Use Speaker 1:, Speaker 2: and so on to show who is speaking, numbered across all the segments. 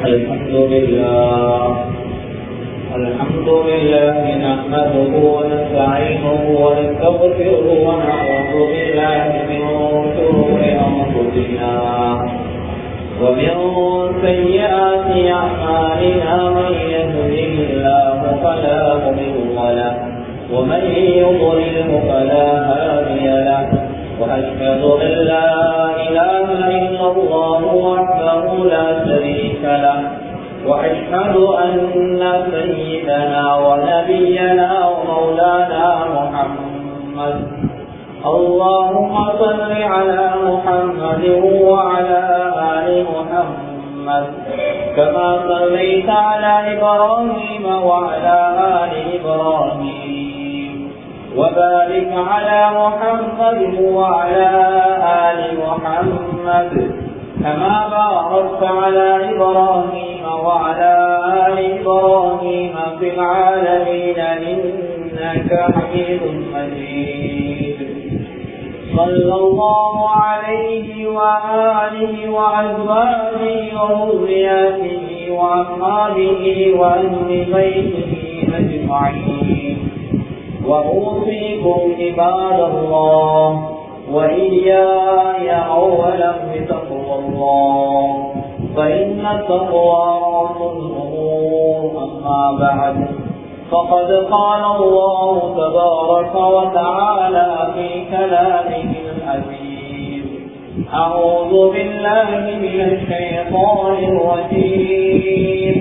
Speaker 1: الحمد لله نحمده ونستعينه ونستغفره ونعوذ بالله من شرور أنفسنا ومن سيئات أعمالنا من يهده الله فلا مضل له ومن يضلله فلا هادي له وأشهد أن لا إله إلا الله وحده لا شريك له وأشهد أن سيدنا ونبينا ومولانا محمد اللهم صل على محمد وعلى آل محمد كما صليت على إبراهيم وعلى آل إبراهيم وبارك على محمد وعلى آل محمد كما باركت على إبراهيم وعلى آل إبراهيم في العالمين إنك حميد مجيد صلى الله عليه وآله وأزواجه وذرياته وأصحابه وأهل بيته أجمعين وأوصيكم عباد الله وإياي أولا بتقوى الله فإن التقوى رأس الأمور أما بعد فقد قال الله تبارك وتعالى في كلامه العزيز أعوذ بالله من الشيطان الرجيم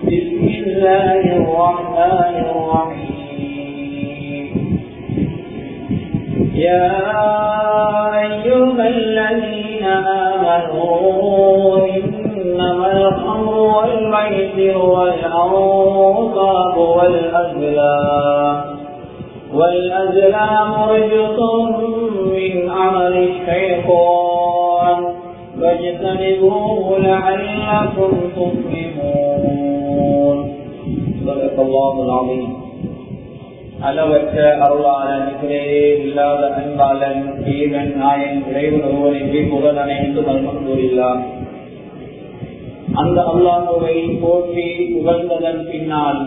Speaker 1: بسم الله الرحمن الرحيم يا أيها الذين آمنوا إنما الخمر والميسر والأنصاب والأزلام رجس من عمل الشيطان فاجتنبوه لعلكم تفلحون صدق الله العظيم அளவற்ற அருளாளன் நிகழே இல்லாத அன்பாளன் ஜீவன் நாயன் இறைவன் ஒருவனை புகழ் அனைத்து அல்ஹம்துலில்லாஹ். அந்த அல்லாஹ்வை போற்றி புகழ்ந்ததன் பின்னால்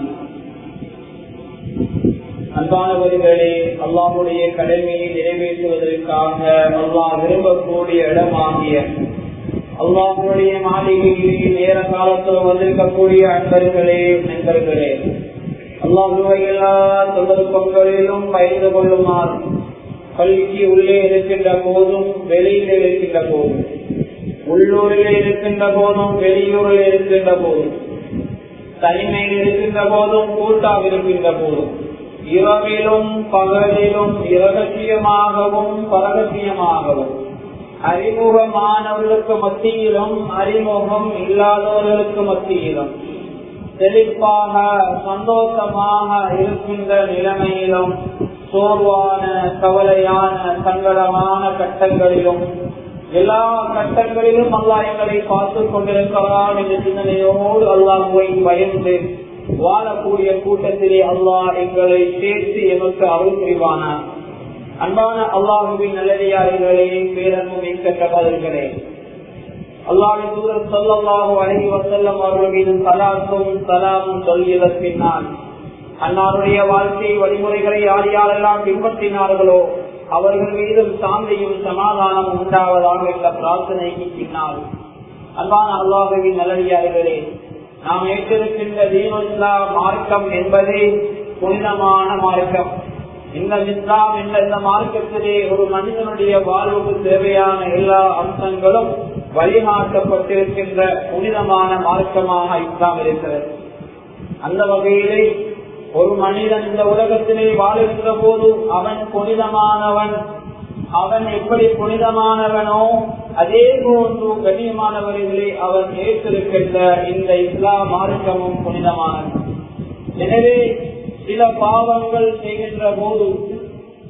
Speaker 1: அன்பானவர்களே, அல்லாஹ்வுடைய கடமையை நிறைவேற்றுவதற்காக அல்லாஹ் விரும்பக்கூடிய இடமாகிய அல்லாஹ்வுடைய மாளிகையில் நேர காலத்தில் வந்திருக்கக்கூடிய அன்பர்களே நண்பர்களே, அல்லாஹ்வை எல்லா சந்தர்ப்பங்களிலும் பயந்து கொள்ளுமாறு பள்ளிக்கு உள்ளே இருக்கின்ற போதும் வெளியிலே இருக்கின்ற போதும், உள்ளூரில் இருக்கின்ற போதும் வெளியூரில் இருக்கின்ற போதும், தனிமையில் இருக்கின்ற போதும் கூட்டாக இருக்கின்ற போதும், இரவிலும் பகலிலும் இரகசியமாகவும் பரகசியமாகவும், அறிமுகமானவர்களுக்கு மத்தியிலும் அறிமுகம் இல்லாதவர்களுக்கு மத்தியிலும், செழிப்பாக சந்தோஷமாக இருக்கின்ற நிலைமையிலும், சோர்வான கவலையான சங்கடமான கட்டங்களிலும், எல்லா கட்டங்களிலும் அல்லாஹ் எங்களை பார்த்துக் கொண்டிருக்கிறான் என்ற சிந்தனையோடு அல்லாஹ்வை பயந்து வாழக்கூடிய கூட்டத்திலே அல்லாஹ் எங்களை சேர்த்து எமக்கு அருள் புரிவானார். அன்பான அல்லாஹ்வின் நல்லடியார்களே, பேரன்பு மிக்க சகோதரர்களே, அல்லாஹ்வின் தூதர் ஸல்லல்லாஹு அலைஹி வஸல்லம் அவர்கள் மீது ஸலாத்தும் ஸலாமும் சொல்லியதன் பின்னால் அன்னாருடைய வாழ்க்கை வழிமுறைகளை யார் யாரெல்லாம் பின்பற்றினார்களோ அவர்கள் மீதும் சாந்தியும் சமாதானம் உண்டாவதாக என்ற பிரார்த்தனைக்கு பின்னால், அன்பான அல்லாஹ்வின் நல்லடியார்களே, நாம் ஏற்றிருக்கின்ற தீனுல் இஸ்லாம் மார்க்கம் என்பது புனிதமான மார்க்கம். இந்த இஸ்லாம் என்ற இந்த மார்க்கத்திலே ஒரு மனிதனுடைய வாழ்வுக்கு தேவையான எல்லா அம்சங்களும் வழிகாட்டப்பட்டிருக்கின்ற புனிதமான மார்க்கமாக இஸ்லாம் இருக்கிறது. அந்த வகையிலே ஒரு மனிதன் இந்த உலகத்திலே வாழுகின்ற போது அவன் புனிதமானவன். அவன் எப்படி புனிதமானவனோ அதே போன்று கண்ணியமானவர்களே அவன் ஏற்றிருக்கின்ற இந்த இஸ்லாம் மார்க்கமும் புனிதமானது. எனவே சில பாவங்கள் செய்கின்ற போது,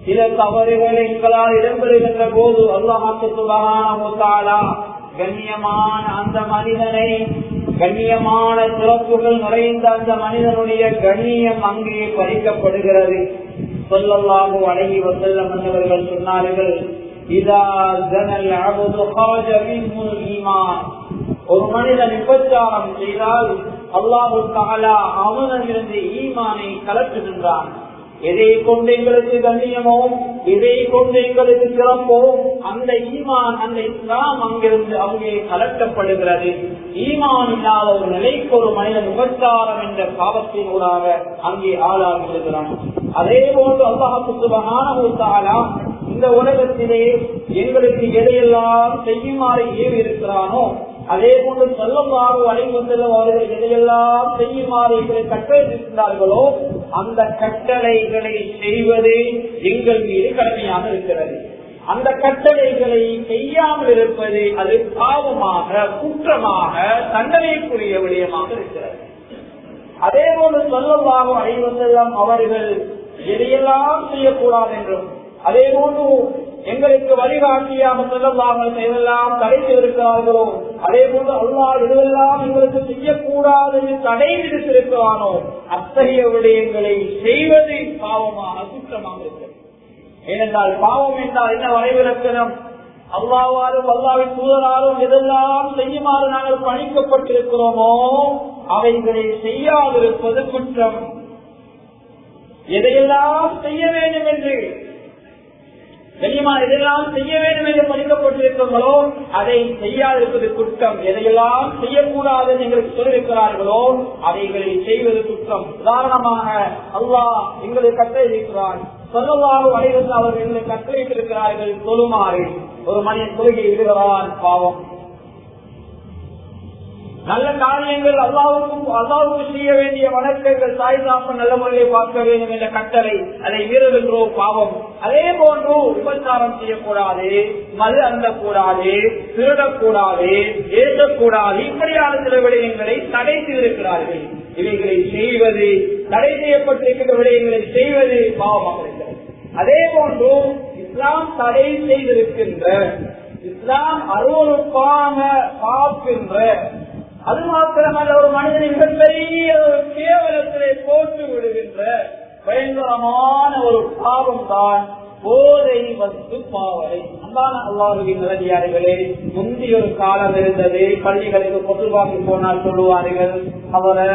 Speaker 1: சில தவறுகள் எங்களால் இடம்பெறுகின்ற போது அல்லாஹ் சுப்ஹானஹு வ தஆலா கண்ணியமான அந்த மனிதனை, கண்ணியமான சிறப்புகள் நிறைந்த அந்த மனிதனுடைய கண்ணியம் அங்கே பறிக்கப்படுகிறது. ஸல்லல்லாஹு அலைஹி வஸல்லம் அவர்கள் சொன்னார்கள், இதா ஜனல் அப்து ஹாஜ மின்ஹுல் ஈமான், ஒரு மனிதன் விபச்சாரம் செய்தால் அல்லாஹு தஆலா அவனிலிருந்து ஈமானை கலட்டுகின்றான். எதை கொண்டு எங்களுக்கு கண்ணியமோ, எதை கொண்டு எங்களுக்கு சிறப்போ, அந்த ஈமான், அந்த இஸ்லாம் அங்கிருந்து அங்கே கலட்டப்படுகிறது. ஈமான் இல்லாத ஒரு நிலைக்கு ஒரு மனிதன் விபச்சாரம் என்ற பாவத்தினூடாக அங்கே ஆளாகி விடுகிறான். அதே போன்று அல்லாஹ் சுப்ஹானஹு வ தஆலா இந்த உலகத்திலே எங்களுக்கு எதையெல்லாம் செய்யுமாறு ஏவி இருக்கிறானோ, அதே போன்று ஸல்லல்லாஹு அலைஹி வஸல்லம் அவர்கள் எதையெல்லாம் செய்யுமாறு எங்களை கட்டளையிட்டிருக்கிறார்களோ அந்த கட்டளைகளை செய்வது எங்கள் மீது கடமையாக இருக்கிறது. அந்த கட்டளைகளை செய்யாமல் இருப்பது அது பாவமாக, குற்றமாக, தண்டனைக்குரிய விடயமாக இருக்கிறது. அதே போன்று ஸல்லல்லாஹு அலைஹி வஸல்லம் அவர்கள் எதையெல்லாம் செய்யக்கூடாது என்றும், அதே போன்று எங்களுக்கு வழிகாட்டியாக ஸல்லல்லாஹு அலைஹி வஸல்லம் தடை செய்திருக்கிறார்களோ, அதே போன்று அல்லாஹ் எதுவெல்லாம் எங்களுக்கு செய்யக்கூடாது என்று தடை விதித்திருக்கிறானோ அத்தகைய விடயங்களை செய்வது பாவமாக, குற்றமாக இருக்கிறது. ஏனென்றால் பாவம் என்றால் என்ன வரைவிலக்கணம்? அல்லாஹ்வாலும் அல்லாஹ்வின் தூதராலும் எதெல்லாம் செய்யுமாறு நாங்கள் பணிக்கப்பட்டிருக்கிறோமோ அவைகளை செய்யாதிருப்பது குற்றம். எதையெல்லாம் செய்ய வேண்டும் என்று எதெல்லாம் செய்ய வேண்டும் என்று படிக்கப்பட்டிருக்கிறோங்களோ அதை செய்யாதிருப்பது குற்றம். எதையெல்லாம் செய்யக்கூடாது எங்களுக்கு சொல்லியிருக்கிறார்களோ அவைகளை செய்வது குற்றம். உதாரணமாக அல்லாஹ் எங்களுக்கு கட்டளையிட்டிருக்கிறான், ஸல்லல்லாஹு அலைஹி வஸல்லம் அவர்கள் எங்களுக்கு கட்டளையிட்டிருக்கிறார்கள் தொழுமாறு. ஒரு மனிதன் தொழுகை விடுகிறான், பாவம். நல்ல காரியங்கள் அல்லாஹ்வுக்கு செய்ய வேண்டிய வணக்கங்கள், தாய் தாப்பன் நல்ல முறையை பார்க்க வேண்டும் என்ற கட்டளை, அதை மீறுகின்றோம், பாவம். அதே போன்று விபச்சாரம் செய்யக்கூடாது, மது அந்தக்கூடாது, திருடக்கூடாது, ஏற்றக்கூடாது, இப்படியான சில விடயங்களை தடை செய்திருக்கிறார்கள். இவைகளை செய்வது, தடை செய்யப்பட்டிருக்கிற விடயங்களை செய்வது பாவமாக இருக்கிறது. அதே போன்று இஸ்லாம் தடை செய்திருக்கின்ற, இஸ்லாம் அருவருப்பாக பார்க்கின்ற, அது மாத்திரமல்ல ஒரு மனிதனை மிகப்பெரிய ஒரு கேவலத்திலே போட்டு விடுகின்ற பயங்கரமான ஒரு பாவம் தான் போதை வஸ்து பாவனை. அன்பான அல்லாஹ்வின் நல்லடியார்களே, முந்தைய ஒரு காலம் இருந்தது. பள்ளிகளுக்கு பொதுவாக்கி போனால் சொல்லுவார்கள், அவரை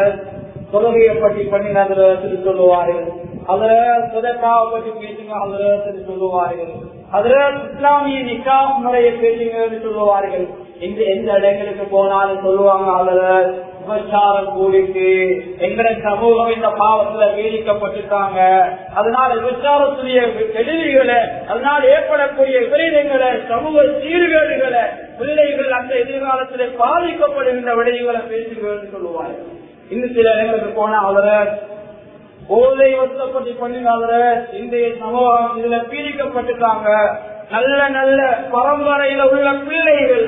Speaker 1: தொழுகையை பற்றி பண்ணினு சொல்லுவார்கள், அவரை சுதக்காவை பற்றி பேசுங்க அவரை சொல்லுவார்கள், அதில் இஸ்லாமிய நிக்கா முறையை பேசுங்க சொல்லுவார்கள். இன்று எந்த இடங்களுக்கு போனாலும் சொல்லுவாங்க, அதுல விபச்சாரம் கூடிட்டு எங்கட சமூகம் இந்த பாவத்துல வீடிக்கப்பட்டிருக்காங்க, அதனால விபச்சாரத்துடைய கெடுதிகளை, அதனால் ஏற்படக்கூடிய விபரீதங்களை, சமூக சீர்கேடுகளை, பிள்ளைகள் அந்த எதிர்காலத்திலே பாதிக்கப்படுகின்ற விடயங்களை பேசுங்கள் சொல்லுவார்கள். இன்னும் சில இடங்களுக்கு போனா அவரை போதை வசப்பட்டு பண்ணினால இன்றைய சமூகம் இதுல பீடிக்கப்பட்டிருக்காங்க. நல்ல நல்ல பரம்பரையில உள்ள பிள்ளைகள்,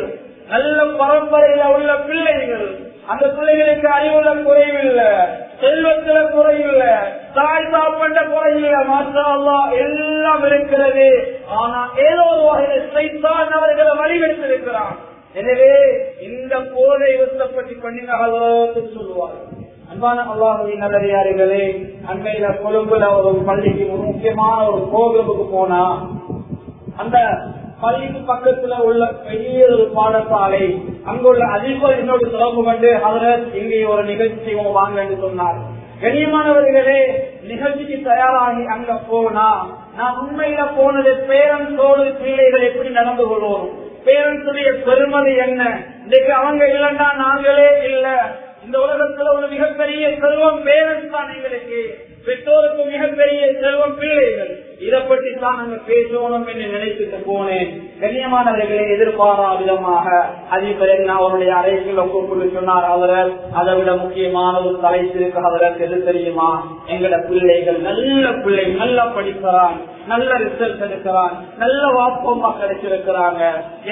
Speaker 1: நல்ல பரம்பரையில உள்ள பிள்ளைகள், அந்த பிள்ளைகளுக்கு அறிவுல குறைவில்லை, செல்வத்துல குறைவில்லை, தாய் சாப்பிட்ட குறையில்லை, மாஷா அல்லாஹ் எல்லாம் இருக்கிறது. ஆனா ஏதோ ஒரு வகையில சைத்தான் அவர்களை வழிகெடுத்திருக்கிறான். எனவே இந்த போதை வசப்பட்டு பண்ணினாலும் சொல்லுவார்கள். அன்பான அல்லாஹ்வின் நல்லடியார்களே, அண்மையில கொழும்புல ஒரு பள்ளிக்கு ஒரு முக்கியமான ஒரு கோவிலுக்கு போனா, அந்த பள்ளிக்கு பக்கத்துல உள்ள பெரிய ஒரு பாடசாலை, அங்குள்ள அதிபர் என்னோட தொடர்பு கொண்டு ஹதரத் இங்கே ஒரு நிகழ்ச்சி செய்வோம் வாங்க என்று சொன்னார். கண்ணியமானவர்களே, நிகழ்ச்சிக்கு தயாராகி அங்க போனா, நான் உண்மையில போனது பேரன்ஸோடு பிள்ளைகள் எப்படி நடந்து கொள்வோம், பேரன்ஸுடைய பெருமதி என்ன, இன்னைக்கு அவங்க இல்லைன்னா நாங்களே இல்ல. இந்த உலகத்துல ஒரு மிகப்பெரிய செல்வம் பேரன்ஸ் தான் எங்களுக்கு, பெற்றோருக்கு மிகப்பெரிய செல்வம் பிள்ளைகள். இதை பற்றி தான் நாங்க பேசணும் என்று நினைத்துட்டு போனேன். கண்ணியமானவர்களை எதிர்பாரா விதமாக அதிபர் அவருடைய அறைக்குள்ள கூப்பிட்டு சொன்னார், அவரர் அதை விட முக்கியமான ஒரு தலைப்பிற்கு அவரர் எது தெரியுமா, எங்கட பிள்ளைகள் நல்ல பிள்ளை, நல்லா படிக்கிறான், நல்ல ரிசல்ட் எடுக்கிறான், நல்ல வாப்பமா கிடைச்சிருக்கிறாங்க,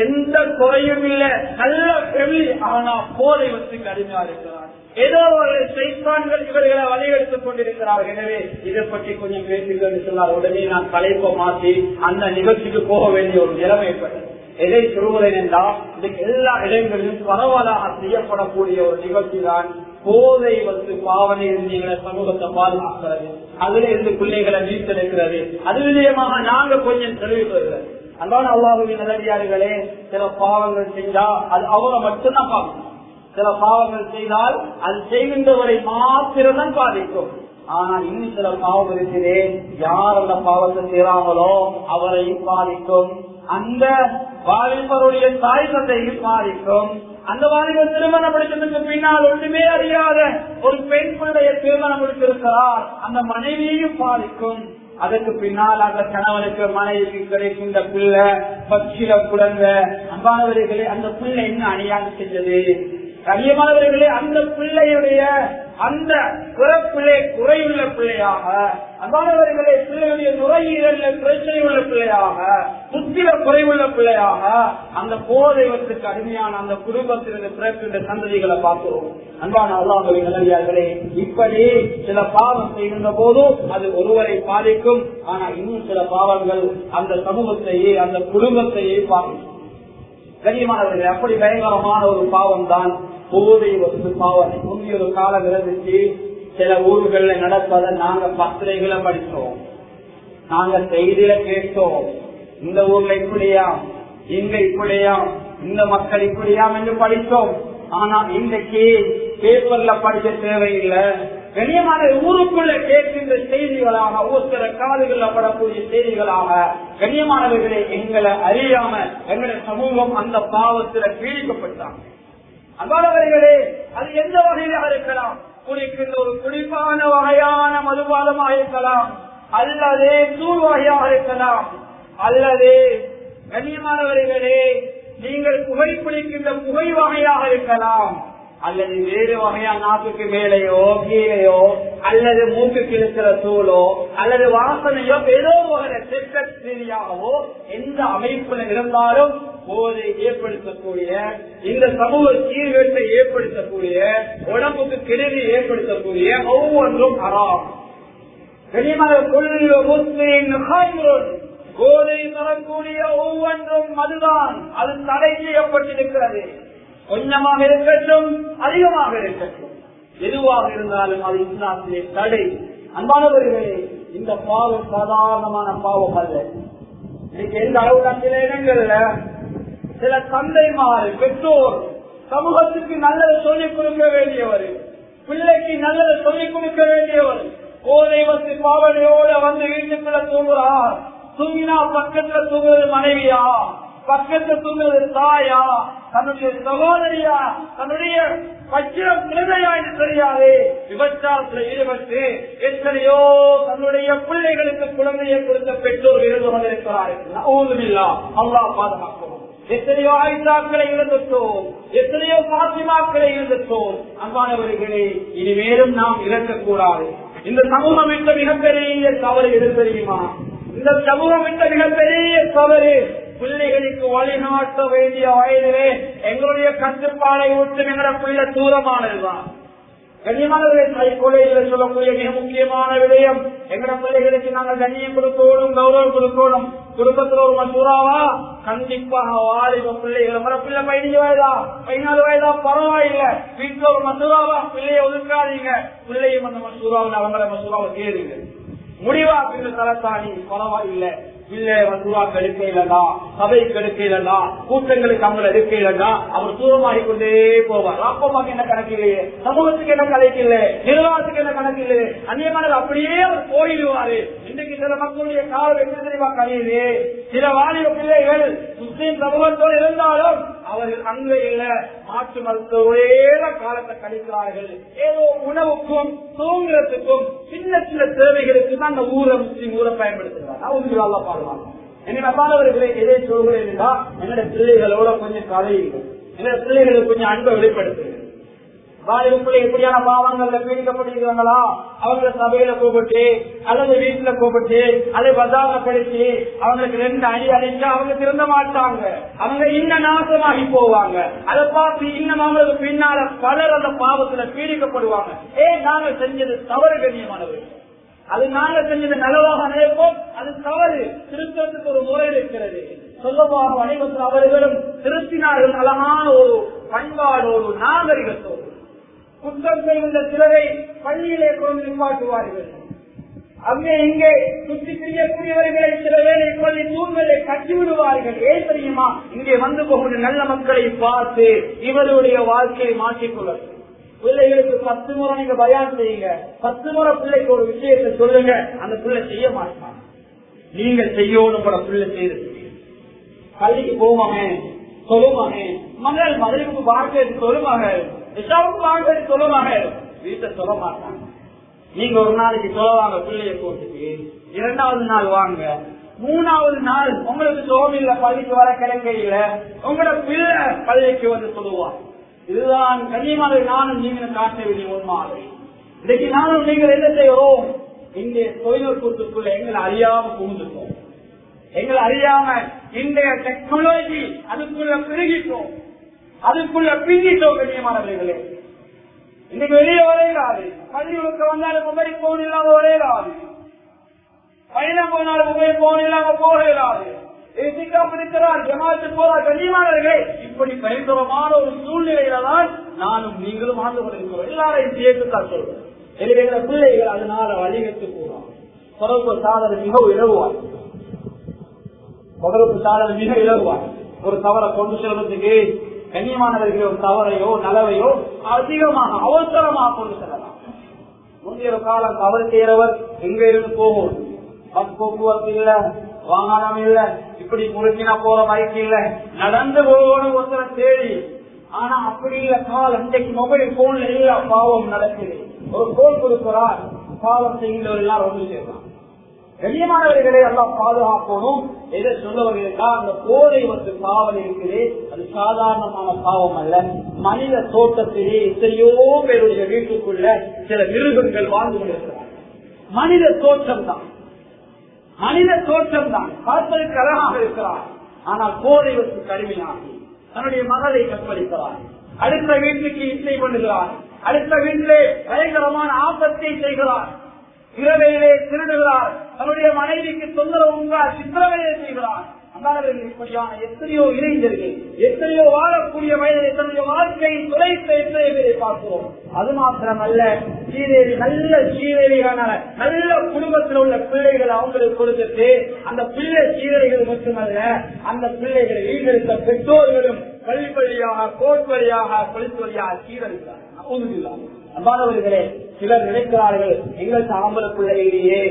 Speaker 1: எந்த குறையும் இல்லை, நல்ல ஃபேமிலி, ஆனா போதை வச்சு அடிமையா இருக்கிறான், ஏதோ ஒரு சைத்தான்கள் இவர்களை வழியெடுத்துக் கொண்டிருக்கிறார்கள். எனவே இதை பற்றி கொஞ்சம் பேசுங்கள் சொன்னார். உடனே நான் தலைப்பை மாற்றி அந்த நிகழ்ச்சிக்கு போக வேண்டிய ஒரு நிலைமை ஏற்பட்டது. எதை சொல்கிறேன் என்றால், இதுக்கு எல்லா இடங்களிலும் பரவலாக செய்யப்படக்கூடிய ஒரு நிகழ்ச்சி தான் போதை வந்து பாவனை இருந்து சமூகத்தை பாதுகாக்கிறது, அதுல இருந்து பிள்ளைகளை மீட்டெடுக்கிறது. அது விதயமாக நாங்க கொஞ்சம் தெரிவிக்கிறது. அன்பான அல்லாஹ்வின் நல்லடியார்களே, சில பாவங்கள் செஞ்சா அது அவரை மட்டும்தான் பார்க்கணும். சில பாவங்கள் செய்தால் அது செய்கின்றவரை மாத்திரம்தான் பாதிக்கும். ஆனா இன்னும் சில பாவம் இருக்கிறே, யார் அந்த பாவத்தை செய்றாங்களோ அவரையும் பாதிக்கும், அந்த வாலிபருடைய தாய்தத்தையும் பாதிக்கும். அந்த வாலிபர் திருமணம் முடிச்சதுக்கு பின்னால் ஒன்றுமே அறியாத ஒரு பெண் பிள்ளைய திருமணம் முடித்திருக்கிறார், அந்த மனைவியையும் பாதிக்கும். அதற்கு பின்னால் அந்த கணவனுக்கு மனைவிக்கு கிடைக்கின்ற பிள்ளை பச்சில குழந்தை, அன்பானவர்களே அந்த பிள்ளை என்ன அநியாயம் செஞ்சது, கண்ணியமானவர்களே அந்த பிள்ளையுடைய அந்த பிறப்பிலே குறையுள்ள பிள்ளையாக, அன்பானவர்களே பிள்ளையுடைய நுரையீரல்ல பிரச்சனை உள்ள பிள்ளையாக, புத்திர குறைவுள்ள பிள்ளையாக, அந்த போதைவத்துக்கு அடிமையான அந்த குடும்பத்திலிருந்து பிறக்கின்ற சந்ததிகளை பார்க்கிறோம். அன்பான அல்லாஹ்வின் நல்லடியார்களே, இப்படி சில பாவம் செய்கின்ற போது அது ஒருவரை பாதிக்கும். ஆனா இன்னும் சில பாவங்கள் அந்த சமூகத்தையே அந்த குடும்பத்தையே பாதிக்கும். கண்ணியமானவர்களே, அப்படி பயங்கரமான ஒரு பாவம் தான் போதை வஸ்து பாவம். முந்தைய ஒரு காலம் இருந்துச்சு, சில ஊர்கள்ல நடப்பதை நாங்க பத்திரிகைகளை படிச்சோம், நாங்க செய்தியில கேட்டோம், இந்த ஊர்ல இப்படியாம், இங்க இப்படியாம், இந்த மக்கள் இப்படியாம் என்று படித்தோம். ஆனா இன்றைக்கு பேப்பர்ல படிக்க தேவையில்லை. கண்ணியமான ஊருக்குள்ள கேட்கின்ற செய்திகளாக, ஒருத்தர காதுகள்ல படக்கூடிய செய்திகளாக, கண்ணியமானவர்களே எங்களை அறியாம எங்களுடைய சமூகம் அந்த பாவத்துல பீடிக்கப்பட்டாங்க. அன்பானவர்களே, அது எந்த வகையாக இருக்கலாம், குடிக்கின்ற ஒரு குடிப்பான வகையான மதுபானமாக இருக்கலாம், அல்லது தூள் வகையாக இருக்கலாம், அல்லது கண்ணியமானவர்களே நீங்கள் புகைப்பிடிக்கின்ற புகை வகையாக இருக்கலாம், அல்லது வேறு வகையா நாக்குக்கு மேலேயோ கீழேயோ, அல்லது மூக்குக்கு இருக்கிற தூளோ, அல்லது வாசனையோ, ஏதோ வகை ரீதியாகவோ எந்த அமைப்புல இருந்தாலும் போதை ஏற்படுத்தக்கூடிய, இந்த சமூக சீர்கேட்டை ஏற்படுத்தக்கூடிய, உடம்புக்கு கெடுதி ஏற்படுத்தக்கூடிய ஒவ்வொன்றும் ஹராம். போதை தரக்கூடிய ஒவ்வொன்றும் மதுதான், அது தடை செய்யப்பட்டிருக்கிறது. கொஞ்சமாக இருக்கட்டும், அதிகமாக இருக்கட்டும், எதுவாக இருந்தாலும் அது இஸ்லாத்திலே தடை. அன்பானவர்களே, இந்த பாவம் சாதாரணமான பாவம் அல்ல. இன்னைக்கு எந்த அளவுக்கு சில இடங்கள்ல சில தந்தைமார் பெற்றோர் சமூகத்துக்கு நல்லதை சொல்லிக் கொடுக்க வேண்டியவர், பிள்ளைக்கு நல்லதை சொல்லிக் கொடுக்க வேண்டியவர், போதை வந்து பாவனையோட வந்து வீட்டுக்குள்ள தூங்குறார். தூங்கினா பக்கத்துல தூங்குறது மனைவியா, பக்கத்துல தூங்குறது தாயா, தன்னுடைய சகோதரியா, தன்னுடைய பச்சிரம் குழந்தையா என்று தெரியாது விபச்சாரத்தில் ஈடுபட்டு எத்தனையோ தன்னுடைய பிள்ளைகளுக்கு குழந்தையை கொடுத்த பெற்றோர் இருந்து கொண்டிருக்கிறார்கள். அல்லாஹ் பாதுகாக்கிறோம். எத்தனையோ ஆயிஷாக்களை இழந்துட்டோம், எத்தனையோ பாத்திமாக்களை இழந்துட்டோம். அன்பானவர்களே, இனிமேலும் நாம் இழக்கக்கூடாது. இந்த சமூகம் விட்ட மிகப்பெரிய தவறு எது தெரியுமா? இந்த சமூகம் விட்ட மிகப்பெரிய தவறு, பிள்ளைகளுக்கு வழிநாட்ட வேண்டிய வயதிலே எங்களுடைய கட்டுப்பாடை விட்டு எங்களோட பிள்ளை தூரமானதுதான். கண்ணியமானவர்களை கொலையில் சொல்லக்கூடிய மிக முக்கியமான விடயம், எங்களோட பிள்ளைகளுக்கு நாங்கள் கண்ணியம் கொடுக்கணும், கௌரவம் கொடுக்கணும். குடும்பத்தில் ஒரு மசூராவா கண்டிப்பாக வாலிப பிள்ளைகள், நம்ம பிள்ளை 15 வயதா 14 வயதா பரவாயில்லை, வீட்டுல ஒரு மசூராவா பிள்ளைய ஒதுக்காதீங்க, பிள்ளையும் அந்த மசூராவில் அவங்கள மசூராவை கேளுங்க. முடிவா பிள்ளை தலத்தாணி பரவாயில்லை, பிள்ளை மசூராக்கு எடுக்க இல்லைன்னா, சபைக்கு எடுக்க இல்லைன்னா, கூட்டங்களுக்கு அவங்களை எடுக்க இல்லைன்னா அவர் தூரமாகிக் கொண்டே போவார். அப்பமாக்கு என்ன கணக்கு இல்லையே, சமூகத்துக்கு என்ன கணக்கு இல்லை, நிர்வாகத்துக்கு என்ன கணக்கு இல்லை, அந்நியமான அப்படியே அவர் போயிடுவாரு. இன்றைக்கு சில மக்களுடைய காலம் எப்படி தெரியுமா கழியுது? சில வாலிப பிள்ளைகள் முஸ்லீம் சமூகத்தோடு இருந்தாலும் அவர்கள் அங்கே இல்ல, மாற்று மருத்துவ காலத்தை கழிக்கிறார்கள். ஏதோ உணவுக்கும் தூங்குறதுக்கும் சின்ன சின்ன தேவைகளுக்கு தான் அந்த ஊரை முஸ்லீம் ஊரை பயன்படுத்துகிறார். என்னவர்களே, எதை சொல்கிறேன் என்றால் என்னோட பிள்ளைகளோட கொஞ்சம் கதையுங்கள், என்னோட பிள்ளைகளுக்கு கொஞ்சம் அன்பை வெளிப்படுத்துங்கள். வாலிப பிள்ளை எப்படியான பாவங்கள்ல பீடிக்கப்படுகிறாங்களா, அவங்கள சபையில கூப்பிட்டு அல்லது வீட்டுல கூப்பிட்டு அல்லது பஜார்ல படிச்சு அவங்களுக்கு 2 அடி அடிச்சா அவங்க திருந்த மாட்டாங்க, அவங்க இன்னும் நாசமாகி போவாங்க. அதை பார்த்து இன்னும் அவங்களுக்கு பின்னால பலர் அந்த பாவத்துல பீடிக்கப்படுவாங்க. நாங்க செஞ்சது தவறு கண்ணியமானவர்கள், அது நாங்க செஞ்சது நலவாக நினைப்போம், அது தவறு. திருத்தத்துக்கு ஒரு முறை இருக்கிறது. சொல்லவாக அனைவரும் அவர்களும் திருத்தினார்கள், அழகான ஒரு பண்பாடோடு நாகரிகத்தோடு. குற்றம் செய்கின்ற சிலரை பள்ளியிலே கொண்டு நிப்பாட்டுவார்கள், அங்கே இங்கே சுற்றி திரியக்கூடியவர்களை சில வேலை பள்ளி தூண்களை கட்டி விடுவார்கள். ஏன் தெரியுமா? இங்கே வந்து போகிற நல்ல மக்களை பார்த்து இவருடைய வாழ்க்கையை மாற்றிக்கொள்ளும். பிள்ளைகளுக்கு 10 முறை நீங்க பயான் செய்யுங்க, 10 முறை பிள்ளைக்கு ஒரு விஷயத்தை சொல்லுங்க, அந்த பிள்ளை செய்ய மாட்டாங்க. நீங்க செய்யணும் கூட பிள்ளை செய்து பள்ளிக்கு போவாங்க சொல்லுவாங்க, மகள் மகளுக்கு வாழ்க்கை சொல்லுவாங்க, விஷாவுக்கு வாழ்க்கை சொல்லுவாங்க, வீட்டை சொல்ல மாட்டாங்க. நீங்க ஒரு நாளைக்கு சொல்லுவாங்க பிள்ளைய போட்டுக்கு, 2வது நாள் வாங்க, 3வது நாள் உங்களுக்கு சோகம் இல்ல, பள்ளிக்கு வர கிடைக்கையில உங்களோட பிள்ளை பள்ளிக்கு வந்து சொல்லுவாங்க. இதுதான் கண்ணியமாக நானும் நீங்களும் காட்ட வேண்டிய உண்மை. இன்னைக்கு நானும் நீங்கள் என்ன செய்யறோம்? இந்திய தொழில்நுட்பத்துக்குள்ள எங்களை அறியாம புகுந்துட்டோம், எங்களை அறியாம இன்றைய டெக்னாலஜி அதுக்குள்ள பெருகிட்டோம், அதுக்குள்ள பின்னிட்டோம். கண்ணியமானவர்களே, இன்னைக்கு வெளியே வரையிடாது, பள்ளிகளுக்கு வந்தாலும் மொபைல் போன் இல்லாம வரையிடாது, பயணம் போனாலும் மொபைல் போன் இல்லாம போகிறாது, ஜமாத்து போரா. கண்ணியமானவர்களே, இப்படி பயங்கரமான ஒரு சூழ்நிலையில தான் நானும் நீங்களும் ஆண்டு கொண்டிருக்கிறோம். எல்லாரையும் சேர்த்துத்தான் சொல்றோம். எனவே பிள்ளைகள் அதனால வழிகட்டு போறோம். தொடர்பு சாதனை மிக இலகுவார், தொடர்பு சாதனை மிக இலகுவார். ஒரு தவறை கொண்டு செல்வதற்கு கண்ணியமானவர்கள் ஒரு தவறையோ நலவையோ அதிகமாக அவசரமாக கொண்டு செல்லலாம். முந்தைய காலம் தவறு செய்யறவர் எங்க இருந்து போகும், பஸ் போக்குவரத்து இல்ல, வாகனம் இல்ல, இப்படி முறுக்கினா போற பைக் இல்ல, நடந்து போகணும் ஒருத்தர தேடி. ஆனா அப்படி இல்ல காலம். இன்றைக்கு மொபைல் போன்ல இல்ல பாவம் நடக்குது. ஒரு போன் கொடுக்கிறார், பாவம் செய்கிறவர்கள் ஒன்று செய்யலாம். கண்ணியமானவர்களே, எல்லாம் பாதுகாக்கணும். எதை சொல்லுவதற்கா அந்த போதை வந்து பாவம் இருக்குது, அது சாதாரணமான பாவம் அல்ல. மனித தோட்டத்திலே எத்தனையோ பேருடைய வீட்டுக்குள்ள சில மிருகங்கள் வாழ்ந்து கொண்டிருக்கிறார். மனித தோற்றம் தான், மனித தோற்றம் தான், பார்ப்பதற்கு அழகாக இருக்கிறார். ஆனால் போதை வந்து கடுமையாகி தன்னுடைய மகளை கற்பழிக்கிறார், அடுத்த வீட்டுக்கு இசை பண்ணுகிறார், அடுத்த வீட்டிலே பயங்கரமான ஆபத்தை செய்கிறார், இரவையிலே திருடுகிறார், தன்னுடைய மனைவிக்கு தொந்தரவு உண்டால் சித்திரவையை செய்கிறார். அந்தாளர்கள் இப்படியான எத்தனையோ இளைஞர்கள், எத்தனையோ வாழக்கூடிய வயதில் எத்தனையோ வாழ்க்கையை துளைத்த எத்தனை பேரை பார்க்கிறோம். அது மாத்திரமல்ல, சீரேரி நல்ல சீரேரியான நல்ல குடும்பத்தில் உள்ள பிள்ளைகள் அவங்களுக்கு கொடுத்துட்டு அந்த பிள்ளை சீரழிகள் மட்டுமல்ல, அந்த பிள்ளைகளை ஈடுபடுத்த பெற்றோர்களும் பள்ளி வழியாக கோட் வழியாக கொலித்து வழியாக சீரழிக்கிறார்கள். அன்பானவர்களே, சிலர் நினைக்கிறார்கள் எங்கள் ஆம்பளை பிள்ளையிலேயே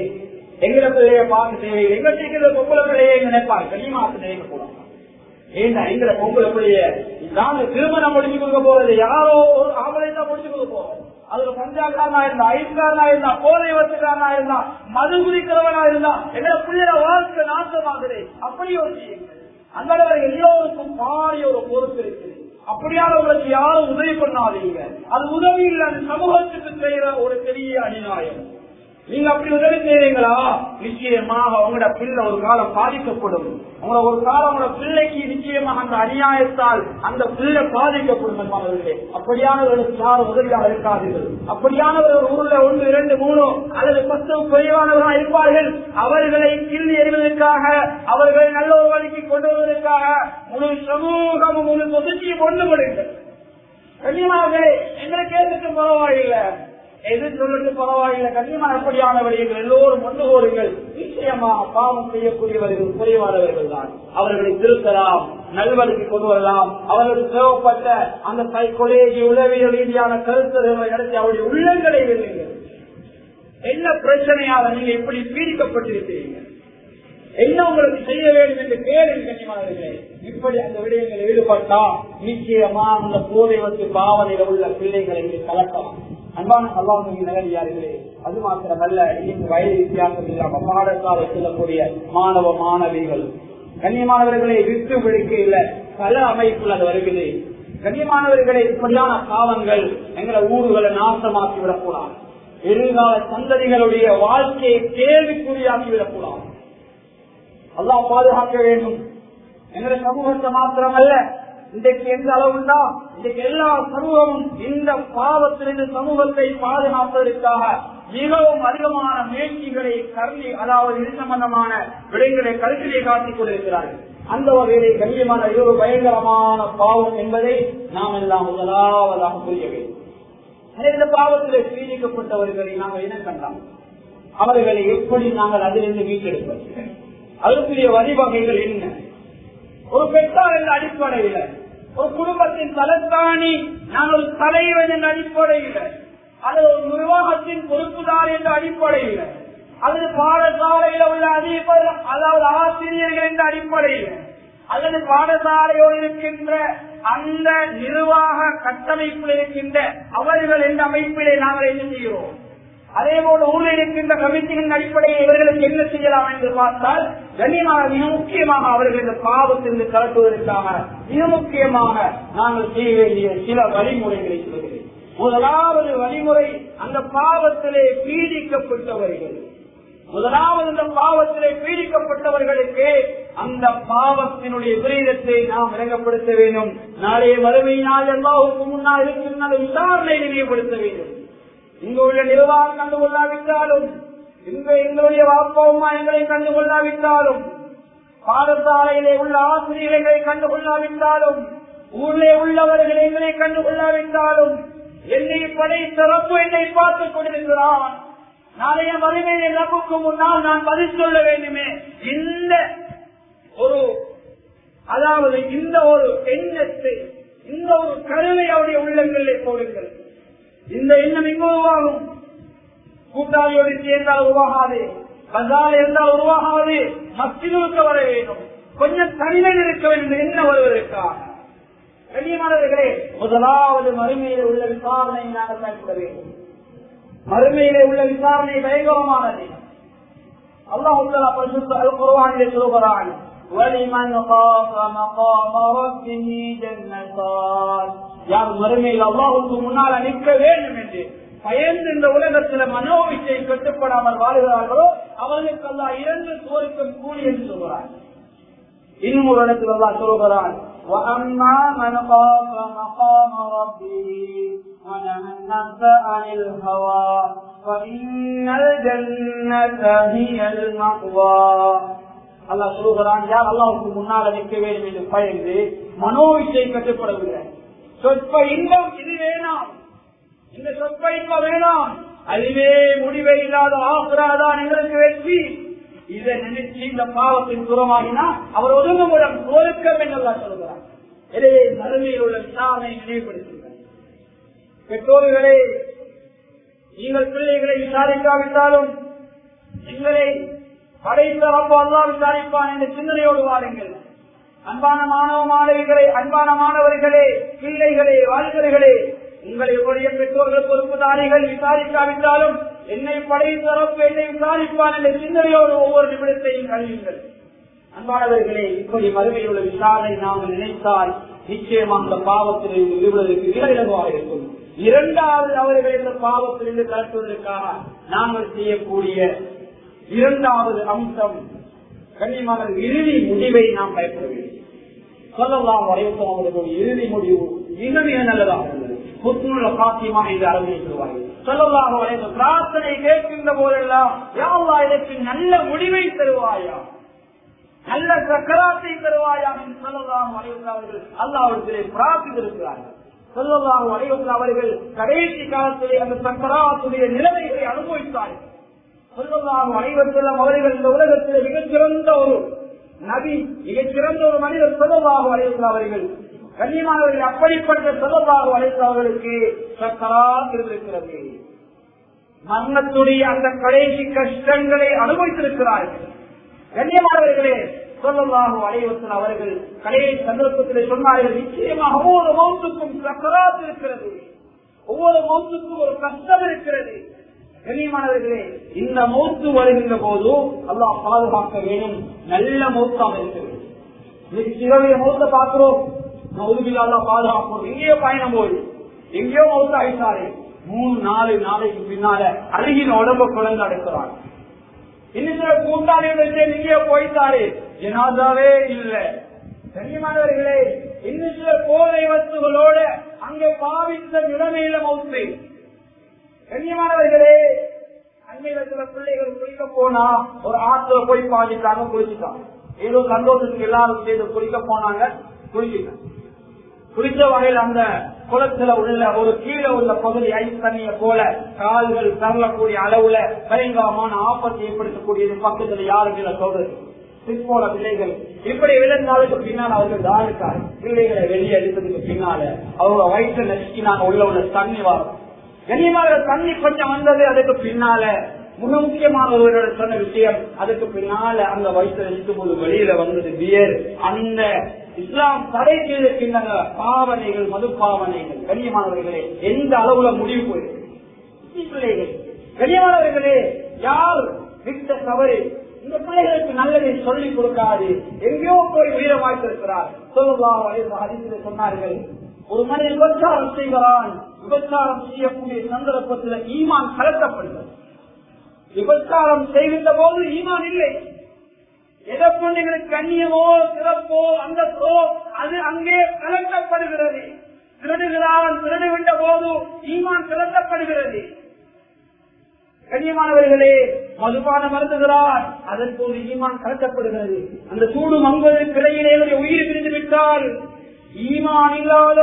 Speaker 1: எங்களை பிள்ளைய பார்த்து தேவையில்லை, எங்க சீக்கிர பொம்பளை பிள்ளையே நினைப்பாங்க. கனிமாத்து நினைக்கக்கூடாது. ஏண்டா எங்களை பொம்பளை பிள்ளைய நாங்க திருமணம் முடிச்சு கொடுக்க போறது யாரோ ஒரு ஆம்பளை தான் முடிச்சு கொடுக்க போறோம். அதுல பஞ்சாக்காரனா இருந்தா, ஐஸ்காரனா இருந்தா, போதை வச்சுக்காரனா இருந்தா, மது குடிக்கிறவனா இருந்தா, எங்களை பிள்ளைய வாழ்க்கை நாசமாகுது. அப்படி யோசியுங்கள். அந்த எல்லோருக்கும் பாரிய ஒரு பொறுப்பு இருக்குது. அப்படியானவர்களுக்கு யாரும் உதவி பண்ணாதீங்க. அது உதவி இல்லை, அந்த சமூகத்துக்கு செய்யற ஒரு பெரிய அநியாயம். நீங்க அப்படி உதவி செய்றீங்களா, நிச்சயமாக உங்களோட பிள்ளை ஒரு காலம் பாதிக்கப்படும். உங்களோட ஒரு காலம் உங்களோட பிள்ளைக்கு நிச்சயமாக அந்த அநியாயத்தால் அந்த பிள்ளை பாதிக்கப்படும். அப்படியானவர்களுக்கு யாரும் உதவியாக இருக்காதீர்கள். அப்படியானவர்கள் ஊர்ல 1, 2, 3 அல்லது 10 குறைவானவர்களாக இருப்பார்கள். அவர்களை கிள்ளி எறிவதற்காக, அவர்களை நல்ல ஒரு வழிக்கு கொண்டு வருவதற்காக முழு சமூகமும் முழு சொசைட்டியும் ஒன்று கொடுங்கள். கண்ணியமாக எங்களுக்கு எதுக்கு பரவாயில்லை, எது சொல்லிட்டு பரவாயில்லை. கண்ணியமான அப்படியானவர்கள் எல்லோரும் ஒன்று கோருங்கள். நிச்சயமாக பாவம் செய்யக்கூடியவர்கள் குறைவானவர்கள் தான். அவர்களை திருத்தலாம், நல்வழிக்கு கொண்டு வரலாம். அவர்களுக்கு தேவைப்பட்ட அந்த சைக்கோலஜி உளவியல் ரீதியான கருத்துரைகளை நடத்தி அவருடைய உள்ளங்களை வெல்லுங்கள். என்ன பிரச்சனையாக நீங்க இப்படி பீடிக்கப்பட்டிருக்கிறீங்க, என்ன உங்களுக்கு செய்ய வேண்டும் என்று கேளுங்கள். கண்ணியமானவர்களே, இப்படி அந்த விடயங்களில் ஈடுபட்டா நிச்சயமா அந்த போதை வந்து பாவனையில் உள்ள பிள்ளைகளை கலக்கலாம். அன்பான அல்லாஹ்வின் நல்லடியார்களே, அது மாத்திரமல்ல, இன்னைக்கு வயது வித்தியாசம் இல்லாம பாடசாலை செல்லக்கூடிய மாணவ மாணவிகள் கண்ணியமானவர்களை விட்டு விடுக்கையில பல அமைப்புகள் அது வருகிறது. கண்ணியமானவர்களை இப்படியான பாவங்கள் எங்களை ஊர்களை நாசமாக்கி விடக்கூடாது. எதிர்கால சந்ததிகளுடைய வாழ்க்கையை கேள்விக்குறியாக்கி விடக்கூடாது. அல்லாஹ் பாதுகாக்க வேண்டும். எங்களை சமூகத்தை மாத்திரமல்ல, இன்றைக்கு எந்த அளவுண்டா இன்றைக்கு எல்லா சமூகமும் இந்த பாவத்திலிருந்து சமூகத்தை பாதுகாப்பதற்காக மிகவும் அதிகமான முயற்சிகளை கருதி, அதாவது இது சம்பந்தமான விடயங்களை கருத்திலே காட்டிக் கொண்டிருக்கிறார்கள். அந்த வகையிலே கண்ணியமான இது ஒரு பயங்கரமான பாவம் என்பதை நாம் எல்லாம் முதலாவதாக புரிய வேண்டும். இந்த பாவத்திலே பீடிக்கப்பட்டவர்களை நாங்கள் இனம் கண்டாம். அவர்களை எப்படி நாங்கள் அதிலிருந்து மீட்டெடுப்பது? அதற்குரிய வழிவகைகள் என்ன? ஒரு பெற்றார் என்ற அடிப்படையில், ஒரு குடும்பத்தின் தலைத்தாணி நான் ஒரு தலைவன் என்ற அடிப்படையில், அல்லது ஒரு நிர்வாகத்தின் பொறுப்புதார் என்ற அடிப்படையில், அல்லது பாடசாலையில் உள்ள அதிபர் அதாவது ஆசிரியர்கள் என்ற அடிப்படையில், அல்லது பாடசாலையோடு இருக்கின்ற அந்த நிர்வாக கட்டமைப்பில் இருக்கின்ற அவர்கள் என்ற அமைப்பிலே நாங்கள் என்ன செய்கிறோம்? அதே போல ஊரில் இருக்கின்ற கமிட்டியின் அடிப்படையில் இவர்களுக்கு என்ன செய்யலாம் என்று பார்த்தால், கண்ணியமாக மிக முக்கியமாக அவர்கள் இந்த பாவத்திலிருந்து கலட்டுவதற்காக மிக முக்கியமாக நாங்கள் செய்ய வேண்டிய சில வழிமுறைகளை சொல்கிறேன். முதலாவது வழிமுறை, அந்த பாவத்திலே பீடிக்கப்பட்டவர்கள். முதலாவது இந்த பாவத்திலே பீடிக்கப்பட்டவர்களுக்கு அந்த பாவத்தினுடைய விரீதத்தை நாம் விளங்கப்படுத்த வேண்டும். நாளைய மறுமையினால் எல்லாவுக்கு முன்னால் இருக்கின்ற விசாரணை நினைவுபடுத்த வேண்டும். இங்கு உள்ள நிர்வாகம் கண்டுகொள்ளாவிட்டாலும், இங்கு எங்களுடைய வாப்பாவுமா எங்களை கண்டுகொள்ளாவிட்டாலும், பாடசாலையிலே உள்ள ஆசிரியர்களை கண்டுகொள்ளாவிட்டாலும், ஊரிலே உள்ளவர்கள் எங்களை கண்டுகொள்ளாவிட்டாலும், என்னை படைத்த ரப்பு என்னை பார்த்துக் கொண்டிருக்கிறான். நாளைய மறுமையை ரப்புக்கு முன்னால் நான் பதில் சொல்ல வேண்டுமே. இந்த ஒரு அதாவது இந்த ஒரு எண்ணத்தை, இந்த ஒரு கருவை அவருடைய உள்ளங்களிலே போடுங்கள். இந்த எண்ணம் எங்கு உருவாகும்? கூட்டாளியோடு சேர்ந்தால் உருவாகாது, பஜார் இருந்தால் உருவாகாது, மஸ்ஜிதுக்கு வர வேண்டும், கொஞ்சம் தனிமை இருக்க வேண்டும். என்ன வருவதற்காக? கண்ணியமானவர்களே, முதலாவது மறுமையிலே உள்ள விசாரணை நாங்கள் பயன்பட வேண்டும். மறுமையிலே உள்ள விசாரணை பயங்கரமானது. அல்லாஹ் குர்ஆனிலே சொல்கிறான், வலிமன் காஃப மகாம ரப்பிஹி ஜன்னதான். யார் மறுமையில் அல்லாஹ்வுக்கு முன்னால் நிற்க வேண்டும் என்று பயந்து இந்த உலகத்தில் மனோவிச்சை கட்டுப்படாமல் வாழ்கிறார்களோ அவர்களுக்கு அல்லாஹ் 2 சுவர்க்கம் கூலி என்று சொல்கிறார். இன்னும் ஒரு இடத்தில் அல்லாஹ் சொல்கிறான், وَأَمَّا مَنْ خَافَ مَقَامَ رَبِّهِ وَنَهَى النَّفْسَ عَنِ الْهَوَى فَإِنَّ الْجَنَّةَ هِيَ الْمَأْوَى. அல்லாஹ் சொல்கிறான், யார் அல்லாஹ்வுக்கு முன்னால் நிற்க வேண்டும் என்று பயந்து மனோவிச்சை கட்டுப்படவில்லை, சொற்ப இன்பம் இது வேணாம், இந்த சொற்ப இன்பம் வேணாம், அதுவே முடிவை இல்லாத ஆகுறாதான் எங்களுக்கு வெற்றி, இதை நினைச்சு இந்த பாவத்தின் தூரமாகினா அவர் ஒதுங்குமுடன் ஒழுக்கம் என்று சொல்கிறார். எனவே மறுமையில் உள்ள விசாரணை நினைவுபடுத்துகிறார். பெற்றோர்களே, நீங்கள் பிள்ளைகளை விசாரிக்காவிட்டாலும் எங்களை படைத்த ரப்பு அல்லாஹ் விசாரிப்பான் என்ற சிந்தனையோடு வாருங்கள். அன்பான மாணவ மாணவிகளே, அன்பான மாணவர்களே, பிள்ளைகளே, வாழ்களே, உங்களுடைய பெற்றோர்கள் பொறுப்புதாரிகள் விசாரிக்காவிட்டாலும் என்னை படைத்த ரப்பு என்னை விசாரிப்பான் என்ற சிந்தனையோடு ஒவ்வொரு நிமிடத்தையும் கழியுங்கள். அன்பானவர்களே, இப்படி மறுமையில் உள்ள விசாரணை நாங்கள் நினைத்தால் நிச்சயமாக அந்த பாவத்தில் ஈடுபடுவதற்கு மிக இலகுவாக இருக்கும். இரண்டாவது, அவர்கள் இந்த பாவத்திலிருந்து கலட்டுவதற்காக நாங்கள் செய்யக்கூடிய இரண்டாவது அம்சம், கண்ணியமான இறுதி முடிவை நாம் பயப்பட வேண்டும். ஸல்லல்லாஹு அலைஹி வஸல்லம் அவர்களுடைய இறுதி முடிவு மிக மிக நல்லதாக இருந்தது. ஹுஸ்னுல் காத்திமா என்று அறிவிக்கிறார்கள். ஸல்லல்லாஹு அலைஹி வஸல்லம் பிரார்த்தனை கேட்கின்ற போதெல்லாம், யா அல்லாஹ் எனக்கு நல்ல முடிவை தருவாயா, நல்ல சக்கராத்தை தருவாயா என்று ஸல்லல்லாஹு அலைஹி வஸல்லம் அவர்கள் அல்லாஹ்விடத்திலே பிரார்த்தித்திருக்கிறார்கள். ஸல்லல்லாஹு அலைஹி வஸல்லம் அவர்கள் கடைசி காலத்திலே அந்த சக்கராத்துடைய நிலைமைகளை அனுபவித்தார்கள். ஸல்லல்லாஹு அலைஹி வஸல்லம் அவர்கள் இந்த உலகத்திலே மிகச்சிறந்த ஒரு நபி, மிகச்சிறந்த ஒரு மனிதர் ஸல்லல்லாஹு அலைஹி வஸல்லம் அவர்கள். கண்ணியமானவர்கள், அப்படிப்பட்ட ஸல்லல்லாஹு அலைஹி வஸல்லம் அவர்களுக்கு சக்கராத் இருக்கிறது. மரணத்துடைய அந்த கடைசி கஷ்டங்களை அனுபவித்திருக்கிறார்கள். கண்ணியமானவர்களே, ஸல்லல்லாஹு அலைஹி வஸல்லம் அவர்கள் கடைசி சந்தர்ப்பத்திலே சொன்னார்கள், நிச்சயமாக ஒவ்வொரு மௌத்துக்கும் சக்கராத் இருக்கிறது, ஒவ்வொரு மௌத்துக்கும் ஒரு கஷ்டம் இருக்கிறது. கண்ணியமானவர்களே, இந்த மௌத்து வருகின்ற போது அல்லாஹ் பாதுகாக்க வேண்டும், நல்ல மௌத்தாக இருக்கிறது. சிறவைய மௌத்த பார்க்கிறோம், அல்லாஹ் பாதுகாப்போம். எங்கேயோ பயணம் போய் எங்கேயோ மௌத்த ஆயிட்டாரு, 3-4 நாளைக்கு பின்னால அருகின் உடம்ப குழந்தை அடைக்கிறாங்க. இன்னும் சில கூட்டாளிகள் எங்கேயோ போயிட்டாரு, ஜனாதாவே இல்லை. கண்ணியமானவர்களே, இன்னும் சில போதை வஸ்துகளோட அங்கே பாவித்த நிலைமையில மௌத்து. கண்ணியமானவர்களே, அண்மையில சில பிள்ளைகள் குளிக்க போனா ஒரு ஆத்துல போய் பாதிட்டாங்க, குளிச்சுட்டாங்க. ஏதோ சந்தோஷத்துக்கு எல்லாரும் சேர்ந்து குளிக்க போனாங்க, குளிச்சுட்டாங்க. குளிச்ச வகையில் அந்த குளத்துல உள்ள ஒரு கீழே உள்ள பகுதி ஐஸ் தண்ணிய போல கால்கள் தரலக்கூடிய அளவுல பயங்கரமான ஆபத்தை ஏற்படுத்தக்கூடியது. பக்கத்துல யாருக்கு சொல்றது போல பிள்ளைகள் இப்படி விழுந்தாலுக்கு பின்னால் அவர்கள் தாழ்க்காரு பிள்ளைகளை வெளியே எடுத்ததுக்கு பின்னால அவங்க வயிற்று நசுக்கினாங்க உள்ள தண்ணி வரும். கண்ணியமாக தண்ணி கொஞ்சம் வந்தது. அதுக்கு பின்னால மிக முக்கியமான ஒருவரோட சொன்ன விஷயம், அதுக்கு பின்னால அந்த வயிற்று நசுக்கும் போது வெளியில வந்தது பியர். அந்த இஸ்லாம் தடை செய்திருக்கின்ற பாவனைகள், மது பாவனைகள் கண்ணியமானவர்களே எந்த அளவுல முடிவு போயிருக்கு பிள்ளைகள். கண்ணியமானவர்களே யார் விட்ட தவறு இந்த பிள்ளைகளுக்கு நல்லதை சொல்லிக் கொடுக்காது எங்கேயோ போய் உயிரை வாய்த்திருக்கிறார். சொன்னார்கள், ஒரு மனிதன் விபச்சாரம் செய்கிறான், விபச்சாரம் செய்யக்கூடிய சந்தர்ப்பத்தில் ஈமான் கலக்கப்படுகிறது. விபச்சாரம் செய்கின்ற போது ஈமான் இல்லை. எதை கொண்டு கண்ணியமோ சிறப்போ அந்தஸ்தோ அது அங்கே கலக்கப்படுகிறது. திருடுகிறான், திருடுகின்ற போது ஈமான் கலக்கப்படுகிறது. கண்ணியமானவர்களே மதுபானம் மருந்துகிறார், அதற்கு ஒரு ஈமான் கலக்கப்படுகிறது. அந்த சூடு மங்குவதற்கு இடையிலே உயிர் பிரிந்து விட்டால் ஈமான் இல்லாத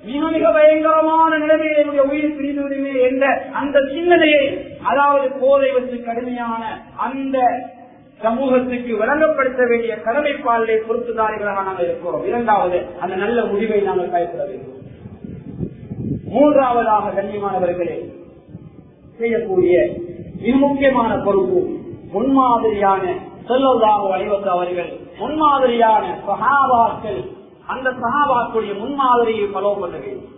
Speaker 1: மிக மிக பயங்கரமான நிலைமையிலே உயிர் பிரிந்து விடுமே என்ற அந்த சிந்தனையை, அதாவது போதை வச்சு கடுமையான அந்த சமூகத்துக்கு வழங்கப்படுத்த வேண்டிய கடமைப்பாளரை பொறுப்புதாரிகளாக நாங்கள் இருக்கிறோம். இரண்டாவது அந்த நல்ல முடிவை நாங்கள் கைப்பற்ற வேண்டும். மூன்றாவதாக கண்ணியமானவர்களே செய்யக்கூடிய மிக முக்கியமான பொறுப்பு முன்மாதிரியான ஸல்லல்லாஹு அலைஹி வஸல்லம் அவர்கள் முன்மாதிரியான சஹாபாக்கள், அந்த சஹாபாக்களுடைய முன்மாதிரியை ஃபாலோ பண்ண வேண்டும்.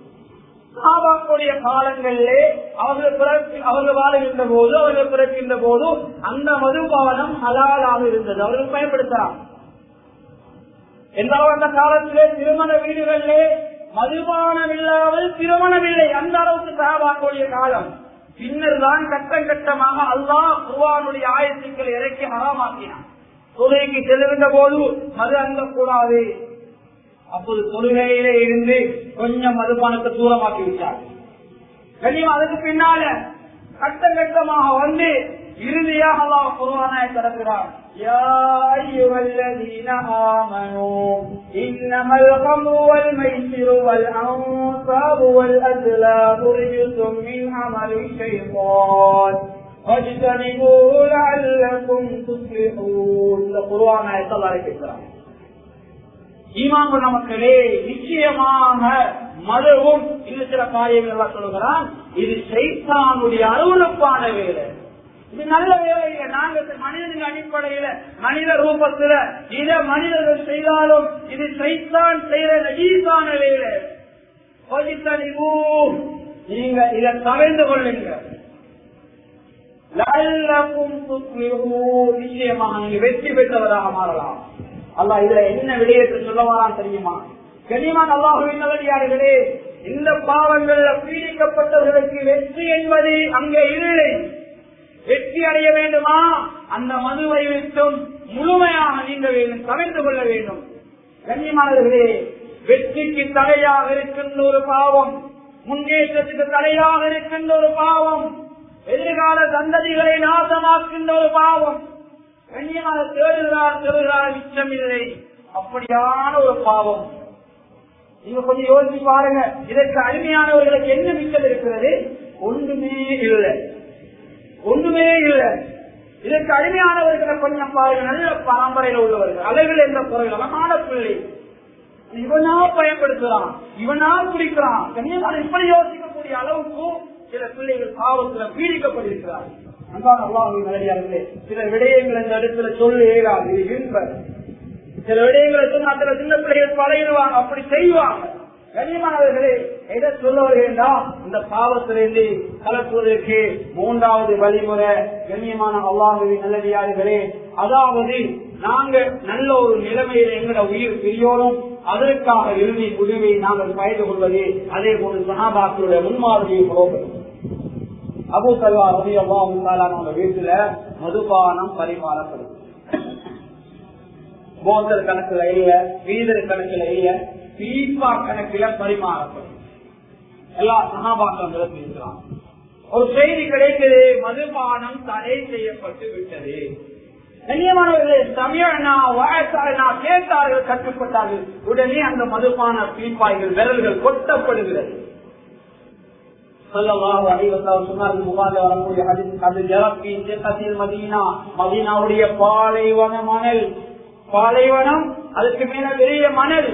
Speaker 1: சஹாபாக்களுடைய காலங்களிலே அவர்கள் வாழுகின்ற போது, அவர்கள் பிறக்கின்ற போது அந்த மதுபானம் ஹலாலாக இருந்தது, அவர்கள் பயன்படுத்தலாம். என்றால் அந்த காலத்திலே திருமண வீடுகளிலே மதுபானம் இல்லாமல் திருமணம் இல்லை. அந்த அளவுக்கு சஹாபாக்களுடைய காலம். பின்னர் தான் கட்டம் கட்டமாக அல்லாஹ் குர்ஆனுடைய ஆயத்துக்களை இறக்கி ஹராமாக்கினான். தொழுகைக்கு செல்லுகின்ற போது மது அருந்தக்கூடாது. அப்போது தொழுகையிலே இருந்து கொஞ்சம் மதுபானத்தை தூரமாக்கி விட்டார். கண்ணியம் அதுக்கு பின்னால கட்டம் கட்டமாக வந்து இறுதியாக அல்லாஹ் குர்ஆனை திறக்கிறார். யா அய்யுஹல்லதீன ஆமனூ இன்னமல் கம்ரு வல் மைசிரு வல் அன்சாபு வல் அஸ்லாமு ரிஜ்சும் மின் அமலி ஷைத்தான் ஃபஜ்தனிபூஹு லஅல்லகும் துஃப்லிஹூன். இந்த குர்ஆனை அல்லாஹ் இறக்கிறார். ஈமான் கொண்ட மக்களே, நிச்சயமாக மதுவும் இன்னும் சில காரியங்கள் சொல்லுகிறான், இது சைத்தானுடைய அருவருப்பான வேலை, இது நல்ல வேலை இல்லை. நாங்கள் மனிதனின் அடிப்படையில மனித ரூபத்துல இதை மனிதர்கள் செய்தாலும் இது சைத்தான் செய்யற நஜீசான வேலை. நீங்க இதை தவிர்த்து கொள்ளுங்க. நிச்சயமாக நீங்க வெற்றி பெற்றவராக மாறலாம். அல்லாஹ் இதுல என்ன விடயத்தை சொல்லவாரான் தெரியுமா? கனிமான் அல்லாஹுவின் நல்லடியார்களே, இந்த பாவங்கள்ல பீடிக்கப்பட்டவர்களுக்கு வெற்றி என்பது அங்கே இல்லை. வெற்றி அடைய வேண்டுமா? அந்த மதுவை விட்டும் முழுமையாக நீங்க வேண்டும், தவிர்த்து கொள்ள வேண்டும். கண்ணியமானவர்களே, வெற்றிக்கு தடையாக இருக்கின்ற ஒரு பாவம், முன்னேற்றத்துக்கு தடையாக இருக்கின்ற ஒரு பாவம், எதிர்கால சந்ததிகளை நாசமாக்கின்ற ஒரு பாவம். கண்ணியமாக தேடுகிறார் மிச்சம் இல்லை, அப்படியான ஒரு பாவம். நீங்க கொஞ்சம் யோசிச்சு பாருங்க, இதற்கு அடிமையானவர்களுக்கு என்ன மிச்சம் இருக்கிறது? ஒன்றுமே இல்லை, ஒன்றுமே இல்லை. இதற்கு அடிமையானவர்களை கொஞ்சம் பாருங்க, நல்ல பரம்பரையில உள்ளவர்கள், அழகில் என்ற குறைகள், அழகான பிள்ளை, இவனா பயன்படுத்துறான், இவனா குடிக்கிறான். கண்ணியமான இப்படி யோசிக்கக்கூடிய அளவுக்கு சில பிள்ளைகள் பாவத்துல பீடிக்கப்பட்டிருக்கிறார்கள். அன்பான அல்லாஹ்வின் நல்லடியார்களே, சில விடயங்கள் இந்த இடத்துல சொல்லு ஏறாது, சில விடயங்களை சொன்ன சின்ன பிள்ளைகள் பழகிடுவாங்க, அப்படி செய்வாங்க. கண்ணியமானவர்களே, எதை சொல்ல வருகிறா? இந்த பாவத்திலிருந்து கலப்புவதற்கு மூன்றாவது வழிமுறை கண்ணியமான அல்லாஹ்வின் நல்லடியார்களே, அதாவது நாங்க நல்ல ஒரு நிலைமையில எங்களோட உயிர் பிரியோரும் அதற்காக இறுதி முடிவை நாங்கள் பயந்து கொள்வது. அதே போன்று சஹாபாக்களுடைய முன்மாதிரியை புரோபம். அபூ தல்ஹா ரலியல்லாஹு தஆலா அவங்க வீட்டுல மதுபானம் பரிமாறப்படும். போத்தல் கணக்குல இல்ல, வீதர் கணக்குல இல்ல, பீப்பா கணக்கில பரிமாறப்படும். எல்லா சஹாபாக்களும் இருக்கிறான். ஒரு செய்தி கிடைக்குது, மதுபானம் தடை செய்யப்பட்டு விட்டது. கண்ணியமானவர்களே, சமயனா வாய்த்தானா கேட்டார்கள், கட்டுப்பட்டார்கள். உடனே அந்த மதுபான பீப்பாய்கள் விரல்கள் கொட்டப்படுகிறது. ஸல்லல்லாஹு அலைஹி வஸல்லம் சொன்னார்கள், புகாரில் வரக்கூடிய ஹதீஸ், அது ஜரபி சிகத்தில் மதீனா, மதீனாவுடைய பாலைவன மணல், பாலைவனம் அதுக்கு மேல பெரிய மணல்,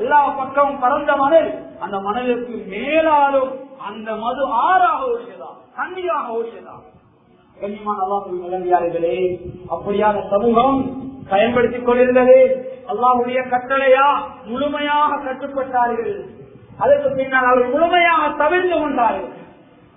Speaker 1: எல்லா பக்கமும் பரந்த மணல், அந்த மணலுக்கு மேலாலும் அந்த மது ஆறாக ஓடியதா, தண்ணியாக ஓடியதா. கண்ணியமான அல்லாஹ்வின் நல்லடியார்களே, அப்படியான சமூகம் பயன்படுத்திக் கொண்டிருந்தது. அல்லாஹ்வுடைய கட்டளையா முழுமையாக கட்டுப்பட்டார்கள். அதற்கு பின்னால் அவர்கள் முழுமையாக தவிர்த்து கொண்டார்கள்.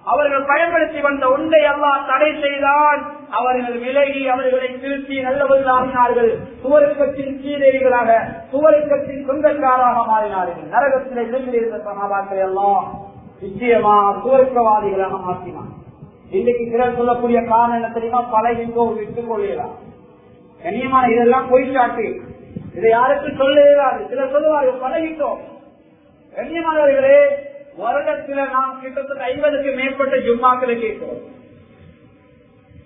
Speaker 1: அவர்கள் பயன்படுத்தி வந்த ஒன்றை அல்லாஹ் தடை செய்தான். அவர்கள் விலகி அவர்களை திருத்தி நல்லவர்களாகினார்கள். சுவருக்கத்தின் சீரேரிகளாக, சுவருக்கத்தின் சொந்தக்காராக மாறினார்கள். நரகத்திலே சென்றிருந்த சகாபாக்களை எல்லாம் நிச்சயமாக சுவருக்கவாதிகளாக மாற்றினார். இன்னைக்கு சிலர் சொல்லக்கூடிய காரணம் என்ன தெரியுமா? பழகிங்கோ, விட்டுக் கொள்ளலாம். கண்ணியமான இதெல்லாம் பொய்ச்சாட்டு, இதை யாருக்கும் சொல்ல இயலாது. சிலர் சொல்லுவார்கள் பழகிட்டோம். கண்ணியமானவர்களே, வருடத்துல நாம் கிட்டத்தட்ட 50க்கு மேற்பட்ட ஜும்மாக்களை கேட்கிறோம்.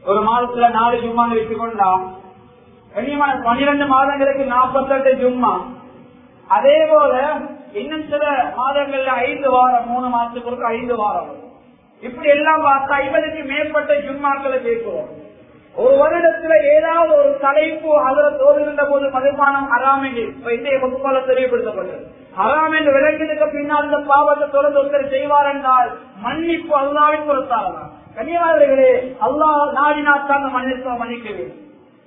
Speaker 1: ஒரு மாதத்துல 4 ஜும்மாங்க வச்சுக்கொண்டா கண்ணியமான 12 மாதங்களுக்கு 48 ஜும்மா. அதே போல இன்னும் சில மாதங்கள்ல 5 வாரம், 3 மாசத்துக்கு 5 வாரம், இப்படி எல்லாம் பார்த்தா 50க்கு மேற்பட்ட ஜும்மாக்களை கேட்கிறோம். ஒரு வருடத்துல ஏதாவது ஒரு தலைப்பு அதில் தோல்விருந்த போது மதுபானம் ஹராம் என்று இன்றைய வகுப்பால தெரியப்படுத்தப்பட்டது. ஹராம் என்று விளங்கினதுக்கு பின்னால் இந்த பாவத்தை தொடர்ந்து ஒருத்தர் செய்வார் என்றால் மன்னிப்பு அல்லாஹ்வின் பொறுத்தாரலாம். கண்ணியமானவர்களே, அல்லாஹ் நாடினாத்தான் மன்னிக்க வேண்டும்.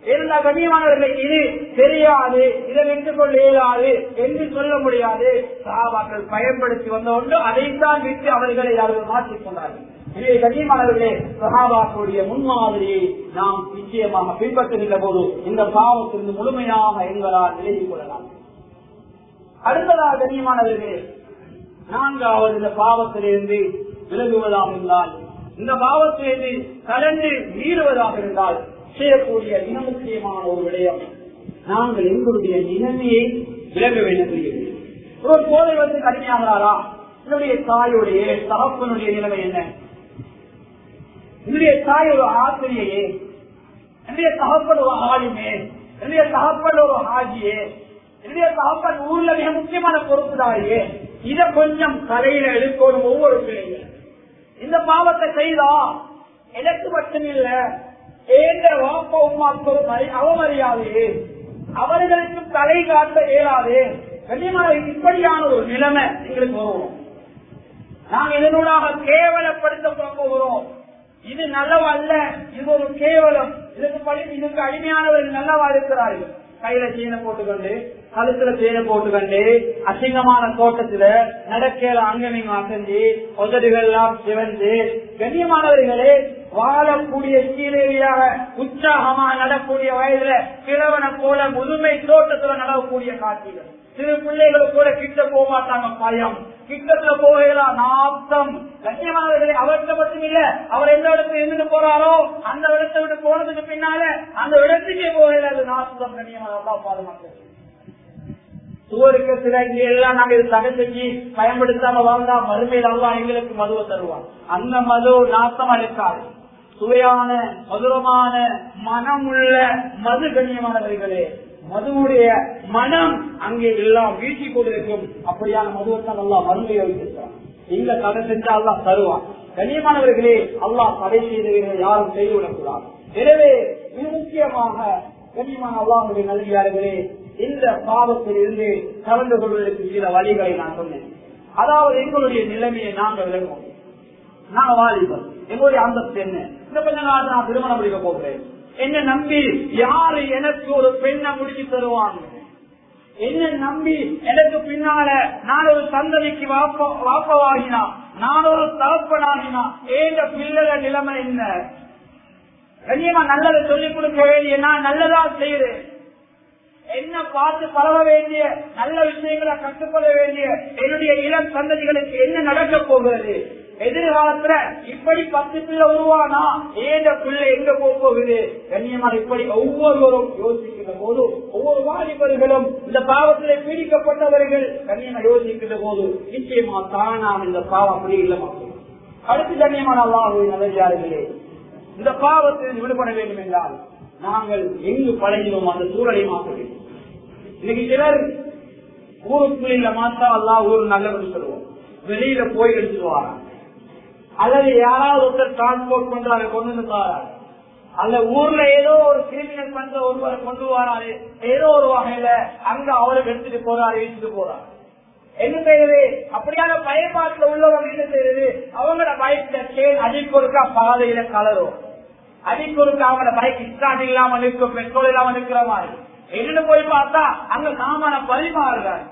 Speaker 1: எல்லா கண்ணியமானவர்களை இது தெரியாது, இதை விட்டுக் கொள்ள இயலாது என்று சொல்ல முடியாது. சஹாபாக்கள் பயன்படுத்தி வந்த ஒன்று, அதைத்தான் விட்டு அவர்களை அவர்கள் மாற்றிக் கொண்டார்கள். எனவே கண்ணியமானவர்களே, சஹாபாக்களுடைய முன்மாதிரியை நாம் நிச்சயமாக பின்பற்றுகின்ற போது இந்த பாவத்திலிருந்து முழுமையாக எங்களால் விலகிக் கொள்ளலாம். அடுத்ததாக கண்ணியமானவர்களே, 4வது இந்த பாவத்திலிருந்து விலகுவதாக இருந்தால், இந்த பாவத்திலிருந்து கலந்து மீறுவதாக இருந்தால் செய்யக்கூடிய மிக முக்கியமான ஒரு விடயம், நாங்கள் எங்களுடைய நிலைமையை விலக வேண்டும். ஒரு போதை வந்து கடுமையாகிறாரா? என்னுடைய தாயுடைய தகப்பனுடைய நிலைமை என்ன? என்னுடைய தாய் ஒரு ஆசிரியையே, என்னுடைய தகப்பன் ஒரு ஆளுமே, என்னுடைய தகப்பன் ஒரு ஹாஜியே, என்னுடைய தகப்பன் ஊர்ல மிக முக்கியமான பொறுப்புதாரியே, இதை கொஞ்சம் தலையில எடுக்கணும். ஒவ்வொரு பிள்ளைகள் இந்த பாவத்தை செய்தா எனக்கு மட்டும் இல்ல, ஏந்த வாப்பா உமாக்கும் அவமரியாதையே, அவர்களுக்கு தலை காட்ட இயலாது. கண்ணியமான இப்படியான ஒரு நிலைமை எங்களுக்கு வரும். நாங்கள் இதனூடாக கேவலப்படுத்த போகிறோம். இது நல்லவா அல்ல, இது ஒரு கேவலம். இதுக்கு அடிமையானவர்கள் நல்லவா இருக்கிறார்கள். கையில சீனை போட்டுக்கொண்டு, கழுத்துல சீனை போட்டுக்கொண்டு, அசிங்கமான தோட்டத்துல நடக்கல அங்கமிங்க அசைஞ்சு, உதடுகள் எல்லாம் சிவந்து, கண்ணியமானவர்களே வாழக்கூடிய சீரேரியாக உற்சாகமா நடக்கூடிய வயதுல கிழவனை போல முதுமை தோட்டத்துல நடக்கக்கூடிய காட்சிகள். சிறு பிள்ளைகளை கூட கிட்ட போக மாட்டாங்க, பயம். கிட்டத்துல போகலாம் நாத்தம். கண்ணியமானவர்களே, அவர்கிட்ட மட்டும் இல்ல, அவர் எந்த இடத்துல இருந்துட்டு போறாரோ அந்த இடத்தை விட்டு போனதுக்கு பின்னால அந்த இடத்துக்கே போகல நாத்தம். கண்ணியமான பாதுகாப்பு சுவருக்கு சில இங்க எல்லாம் நாங்க இது தடை செஞ்சு பயன்படுத்தாம வாழ்ந்தா மறுமையில் அல்லாஹ் எங்களுக்கு மதுவை தருவான். அந்த மது நாத்தம் அளிக்காது. சுவையான மதுரமான மனம் உள்ள மது. கண்ணியமானவர்களே, மதுவுடைய மனம் அங்கே எல்லாம் வீழ்ச்சி கொண்டிருக்கும். அப்படியான மதுவத்தான் அல்லாஹ் மறுமையை வைத்திருக்கிறான். இங்க தடை செஞ்சா அல்லாஹ் தருவான். கண்ணியமானவர்களே, அல்லாஹ் தடை செய்தவர்கள் யாரும் செய்துவிடக்கூடாது. எனவே மிக முக்கியமாக கண்ணியமான அல்லாஹ்வுடைய நல்லடியார்களே, இந்த பாவத்தில் இருந்து கலந்து கொள்வதற்கு சில வழிகளை நான் சொன்னேன். அதாவது எங்களுடைய நிலைமையை நாங்கள் விளங்குவோம். நாங்கள் வாலிபர், எங்களுடைய அந்தஸ்து என்ன? இந்த கொஞ்ச நாள் நான் திருமணம் முடிக்க போகிறேன். என்ன நம்பி யாரு எனக்கு ஒரு பெண்ணை முடிச்சு தருவாங்க? என்ன நம்பி எனக்கு பின்னால நான் ஒரு சந்ததிக்கு வாப்பவாகினா, நான் ஒரு தகப்பனாகினா ஏங்க பிள்ளைல நிலைமை என்ன? கண்ணியமா நல்லதை சொல்லிக் கொடுக்க வேண்டிய நான் நல்லதா செய்யறேன். என்ன பார்த்து பரவ வேண்டிய நல்ல விஷயங்களை கற்றுக்கொள்ள வேண்டிய என்னுடைய இளம் சந்ததிகளுக்கு என்ன நடக்க போகிறது? எதிர்காலத்துல இப்படி 10 பிள்ளை உருவானா ஏந்த பிள்ளை எங்க போகுது? கண்ணியமான இப்படி ஒவ்வொருவரும் யோசிக்கின்ற போது, ஒவ்வொரு வாலிபர்களும் இந்த பாவத்திலே பீடிக்கப்பட்டவர்கள் கண்ணியமா யோசிக்கின்ற போது நிச்சயமா தானாம் இந்த பாவம் அப்படி இல்லமாகும். அடுத்து கண்ணியமான அல்லாஹ்வின் நல்லடியார்களே, இந்த பாவத்தில் விடுபட வேண்டும் என்றால் நாங்கள் எங்கு பழகினோம் அந்த சூழலை மாற்ற வேண்டும். இன்னைக்கு சிலர் ஊருக்குள்ள மாற்றா அல்லாஹ் ஊர் நல்லவர்கள் சொல்லுவோம், வெளியில போய் எடுத்துட்டு வராங்க. அல்லது யாராவது ஒருத்தர் டிரான்ஸ்போர்ட் பண்றாரு கொண்டு வந்தாரு, அல்ல ஊர்ல ஏதோ ஒரு கிரிமினல் பண்ற ஒருவரை கொண்டு வராரு, ஏதோ ஒரு வகையில அங்க அவருக்கு எடுத்துட்டு போறாரு, வீட்டுக்கு போறாரு. என்ன செய்யறது? அப்படியான பயன்பாட்டுல உள்ளவங்க என்ன செய்யறது? அவங்களோட பைக்ல சேன் அடிக்கொடுக்கா பாதையில கலரும், அடிக்கொடுக்கா அவங்களோட பைக் ஸ்டார்ட் இல்லாம நிற்கும், பெட்ரோல் இல்லாம நிற்கிற மாதிரி. என்னன்னு போய் பார்த்தா அங்க சாமான பரிமாறுறாரு.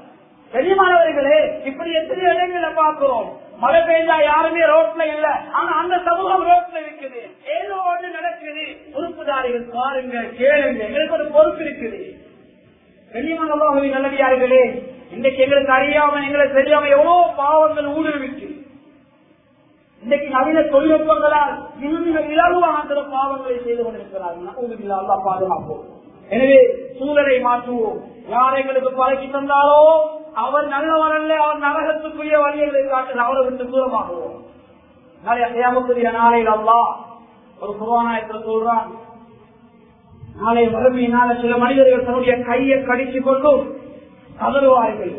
Speaker 1: பெரியமானவர்களே, இப்படி எத்தனை இடங்களை பார்க்கிறோம். மழை பெய்ஞ்சா யாருமே ரோட்ல இல்ல, ஆனா அந்த சமூகம் ரோட்ல இருக்குது, ஏதோ ஒன்று நடக்குது. பொறுப்புதாரிகள் பாருங்க, கேளுங்க, எங்களுக்கு ஒரு பொறுப்பு இருக்குது. பெரியமானவர்கள் நல்லடியார்களே, இன்றைக்கு எங்களுக்கு அறியாம எங்களுக்கு தெரியாம எவ்வளவு பாவங்கள் ஊடுருவிக்கு. இன்றைக்கு நவீன தொழில்நுட்பங்களால் மிக இலகுவாக அந்த பாவங்களை செய்து கொண்டிருக்கிறார்கள். அல்லா பாதுகாப்போம். எனவே சூழலை மாற்றுவோம். யார் எங்களுக்கு பழக்கி தந்தாரோ அவர் நல்லவர் அல்ல, அவர் நரகத்துக்குரிய வழிகளை காட்டு, அவரை விட்டு தூரமாகுவோம். நாளையில் அல்லாஹ் ஒரு குர்ஆனில் சொல்றான், நாளை வறுமையினால சில மனிதர்கள் தன்னுடைய கையை கடிச்சு கொண்டும் கதறுவார்கள்.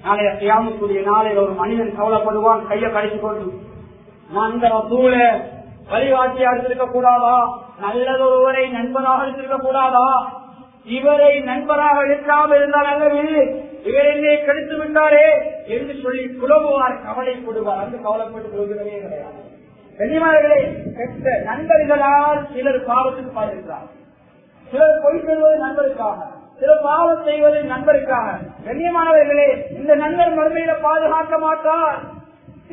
Speaker 1: நாளைய கியாமத்துடைய நாளையில் ஒரு மனிதன் கவலைப்படுவான், கையை கடிச்சு கொண்டு, நான் இந்த ரசூல வழிகாட்டியா எடுத்திருக்க கூடாதா, நல்லது ஒருவரை நண்பராக எடுத்திருக்க கூடாதா, இவரை நண்பராக எடுக்காமல் இருந்தால் நல்லவில்லை, இவர் என்னை கெடுத்து விட்டாரே என்று சொல்லி குழம்புவார், கவலைப்படுவார். அந்த கவலைப்பட்டு கொள்கிறதே கிடையாது. கண்ணியமானவர்களே, கெட்ட நண்பர்களால் சிலர் பாவத்துக்கு பாதிக்கிறார், சிலர் பொய் சொல்வது நண்பருக்காக, சிலர் பாவம் செய்வது நண்பருக்காக. கண்ணியமானவர்களே, இந்த நண்பர் மறுமையில பாதுகாக்க மாட்டார்,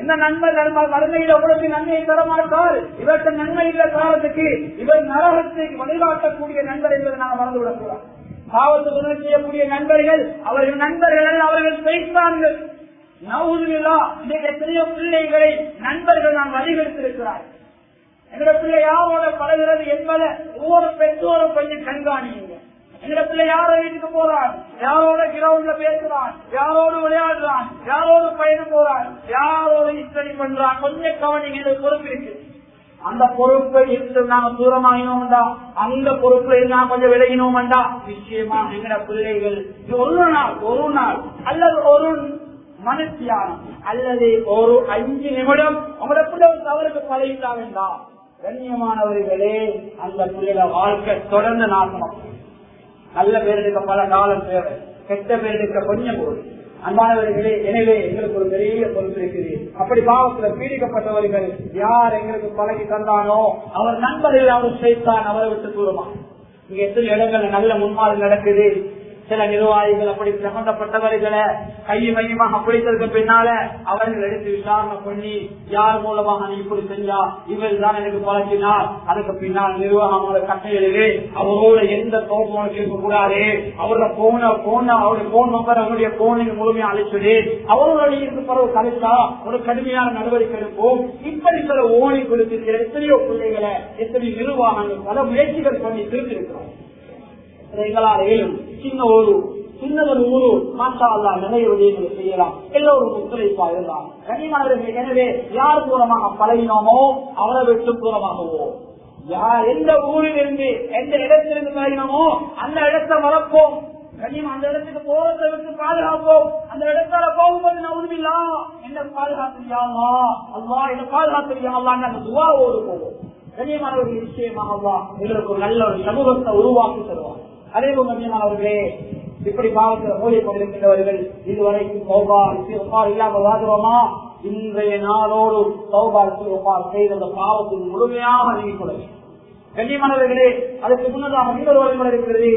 Speaker 1: இந்த நண்பர் மறுமையில உங்களுக்கு நன்மையை தர மாட்டார். இவற்றை நன்மை இல்ல காலத்துக்கு இவர் நரகத்தை வழிகாட்டக்கூடிய நண்பர் என்பதை நாங்கள் மறந்துவிடக் கூடாது. பாவத்துக்கு உதவி செய்யக்கூடிய நண்பர்கள் அவர்கள் நண்பர்கள், அவர்கள் செய்தார்கள். நவுதுல்லா, இன்றைக்கு எத்தனையோ பிள்ளைகளை நண்பர்கள் நான் வழிகெடுத்திருக்கிறார். எங்களோட பிள்ளை யாரோட பழகிறது என்பதை ஒவ்வொரு பெற்றோரும் கொஞ்சம் கண்காணிங்க. எங்க பிள்ளை யாரோ வீட்டுக்கு போறான், யாரோட கிரவுண்ட்ல பேசுறான், யாரோடு விளையாடுறான், யாரோடு பயணம் போறான், யாரோடு ஸ்டடி பண்றான், கொஞ்சம் கவனிங்க. பொறுப்பு இருக்கு. அந்த பொறுப்பை இருந்து நாங்க தூரமாகினோம்டா, அந்த பொறுப்புல இருந்தா கொஞ்சம் விலகினோம்டா, நிச்சயமா எங்கட பிள்ளைகள் ஒரு நாள் அல்லது ஒரு மனத்தியானம் அல்லது ஒரு 5 நிமிடம் உங்களோட பிள்ளை தவறுக்கு பழகிட்டா வேண்டாம். கண்ணியமானவர்களே, அந்த பிள்ளைகள வாழ்க்கை தொடர்ந்து நாசனம். நல்ல பேருக்கு பல காலம் தேவை, கெட்ட பேருக்கு கொஞ்சம் போது. அன்பானவர்களே, எனவே எங்களுக்கு ஒரு பெரிய பொறுப்பு இருக்குது. அப்படி பாவத்துல பீடிக்கப்பட்டவர்கள் யார் எங்களுக்கு பழகி தந்தானோ அவர் நண்பர்கள் அவர் சேர்த்தான், அவரை விட்டு தூரமா. இங்க எத்தனை இடங்கள்ல நல்ல முன்மாதிரி நடக்குது. சில நிர்வாகிகள் அப்படி சம்பந்தப்பட்டவர்களை கையுமையுமாக பிடித்ததுக்கு பின்னால அவர்கள் எடுத்து விசாரணை பண்ணி யார் மூலமாக நீ இப்படி செஞ்சா, இவர் தான் எனக்கு பழக்கினார், அதுக்கு பின்னால் நிர்வாகங்களோட கட்டையிலே அவரோட எந்த தோற்றமும் இருக்கக்கூடாது, அவரோட அவருடைய போன் நம்பர் அவருடைய போனை முழுமையா அழைச்சது, அவர்களுடைய இருந்து பிறகு கழித்தா ஒரு கடுமையான நடவடிக்கை எடுப்போம். இப்படி சில ஓனை கொடுத்து சில எத்தனையோ பிள்ளைகளை எத்தனை நிர்வாகங்கள் பல முயற்சிகள் பண்ணி திருத்திருக்கிறோம். எங்களாலும் சின்னதொரு ஊரு மாஷா அல்லா நிறைய விடயங்களை செய்யலாம், எல்லோரும் ஒத்துழைப்பா இருக்கலாம். கனிமானவர்கள், எனவே யார் தூரமாக பழகினோமோ அவரை விட்டு தூரமாகுவோம். எந்த ஊரில் இருந்து எந்த இடத்திலிருந்து பழகினோமோ அந்த இடத்தை வளர்ப்போம். கனிமா அந்த இடத்துக்கு போறதை விட்டு பாதுகாப்போம். அந்த இடத்தால போகும்போது நவுதுபில்லா என்ன பாதுகாத்துறியாமா அல்லா, என்ன பாதுகாத்துறியாமா அந்த துவாவோடு போவோம். கண்ணியமானவர்கள், நிச்சயமாக அல்லாஹ் எங்களுக்கு ஒரு நல்ல ஒரு சமூகத்தை உருவாக்கி தருவார். அதே போல் கண்ணியமானவர்களே, இப்படி பாவத்தில் மூலிகை கொண்டிருக்கின்றவர்கள் இதுவரைக்கும் சௌபா இல்லாம வாதுவமா, இன்றைய நாளோடு சௌபா செய்த பாவத்தின் முழுமையாக நீங்கிக் கொள்ள வேண்டும். கண்ணியமானவர்களே, அதுக்கு முன்னதாக இன்னொரு வழிமுறை இருக்கிறது.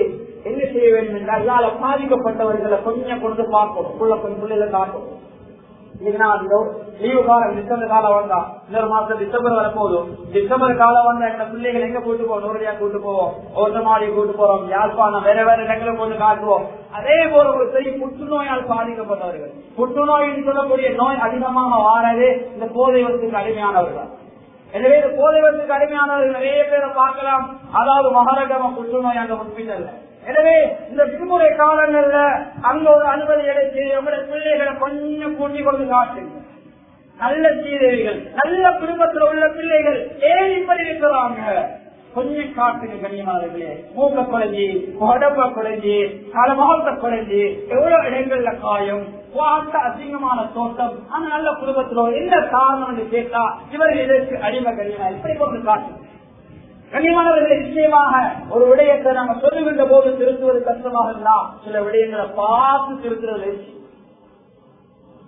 Speaker 1: என்ன செய்ய வேண்டும் என்றால், இதால பாதிக்கப்பட்டவர்களை கொஞ்சம் கொண்டு பார்க்கணும், பிள்ளைகளை காட்டணும். லீவு காலம் டிசம்பர் காலம் வந்தா, இன்னொரு மாசம் டிசம்பர் வரப்போதும், டிசம்பர் காலம் வந்தா எங்க பிள்ளைகள் எங்க கூட்டு போவோம், நூறுடியா கூட்டு போவோம், ஓட்டமாடி கூட்டு போறோம், யாழ்ப்பாணம் வேற வேற இடங்களை கொண்டு காட்டுவோம். அதே போல ஒரு பெரிய புற்றுநோயால் பாதிக்கப்பட்டவர்கள், புற்றுநோய் சொல்லக்கூடிய நோய் அதிகமாக வாரது இந்த போதை வசதிக்கு அடிமையானவர்கள். எனவே இந்த போதை வசதிக்கு அடிமையானவர்கள் நிறைய பேரை பார்க்கலாம். அதாவது மகாரகம புற்றுநோய் அந்த ஹாஸ்பிட்டல்ல. எனவே இந்த விடுமுறை காலங்கள்ல அங்க ஒரு அனுமதி எடுத்து உங்களுடைய பிள்ளைகளை கொஞ்சம் கூட்டி கொண்டு காட்டுங்க. நல்ல சீரழிகள், நல்ல குடும்பத்தில் உள்ள பிள்ளைகள் ஏன் இப்படி இருக்கிறாங்க, கொஞ்சம் காட்டுங்க கண்ணியமானவர்களே. மூக்க குறைஞ்சி, உடம்ப குறைஞ்சி, முகத்தை குறைஞ்சி, எவ்வளவு இடங்கள்ல காயம், அசிங்கமான தோட்டம், அந்த நல்ல குடும்பத்திலோ என்ன காரணம் என்று கேட்டா இவர்கள் இதற்கு அடிமை கண்ணியமா இப்படி கொண்டு காட்டு. கண்ணியமானவர்களை நிச்சயமாக ஒரு விடயத்தை நாங்க சொல்லுகின்ற போது திருத்துவது கஷ்டமாக இருந்தா சில விடயங்களை பார்த்து திருத்துறது.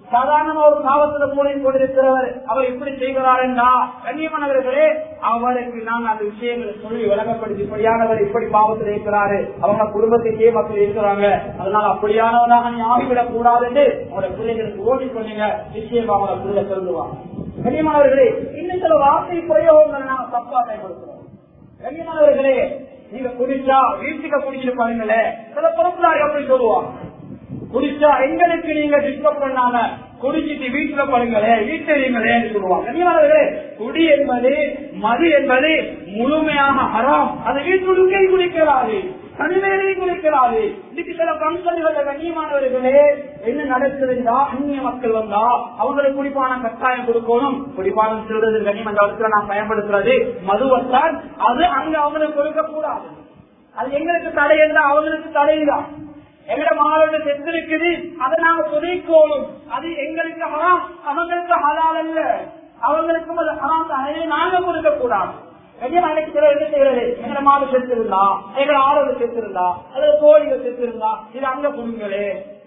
Speaker 1: சாதாரண ஒரு பாவத்துல மூலையும் கொண்டிருக்கிறவர் அவர் எப்படி செய்கிறார் என்றா கண்ணியமானவர்களே அவருக்கு நாங்கள் அந்த விஷயங்களை சொல்லி விளங்கப்படுத்தி இப்படியானவர் இப்படி பாவத்தில் இருக்கிறாரு, அவங்க குடும்பத்திற்கே மக்கள் இருக்கிறாங்க, அதனால அப்படியானவனாக நீ ஆகிவிடக் கூடாது என்று அவருடைய பிள்ளைகளுக்கு ஓடி சொன்னீங்க. நிச்சயமா அவங்களை பிள்ளை சொல்லுவாங்க. கண்ணியமானவர்களே இன்னும் சில வார்த்தை பிரயோகங்களை நாங்கள் தப்பா பயன்படுத்துறோம். கண்ணியமானவர்களே நீங்க குடிச்சா வீட்டுக்கு குடிச்சிட்டு பாருங்களே, சில பொறுப்புதாரி அப்படி சொல்லுவாங்க, குடிச்சா எங்களுக்கு நீங்க டிஸ்டர்ப் பண்ணாம குடிச்சிட்டு வீட்டுல படுங்களே வீட்டறிங்களே சொல்லுவாங்க. கண்ணியமானவர்களே குடி என்பது மது என்பது முழுமையாக ஹராம். அது வீட்டுக்கே குடிக்கிறாரு, தனிமையிலையும் குடிக்கிறாரு. இன்னைக்கு சில பங்கன்கள் கண்ணியமானவர்களே என்ன நடக்குதுன்னா அந்நிய மக்கள் வந்தா அவங்களுக்கு குடிப்பான கட்டாயம் கொடுக்கணும். குடிப்பானம் சொல்றது கண்ணியம் அந்த இடத்துல நான் பயன்படுத்துறது மதுவத்தான், அது அங்க அவங்களுக்கு கொடுக்க கூடாது. அது எங்களுக்கு தடை என்றா அவங்களுக்கு தடைதான். எங்கட மாவோட செத்து இருக்குது, அதை நாங்க புதைக்கோணும். அது எங்களுக்கு ஹராம், அவங்களுக்கு ஹலால் அல்ல, அவங்களுக்கும் அது ஹராம் தான். அதை நாங்க கொடுக்க கூடாது. என்ன செய்யறது, எங்கட மாடு செத்து இருந்தா, எங்கட ஆரோட செத்து இருந்தா, அல்லது கோழிகள் செத்து இருந்தா இது அங்க புண்களே.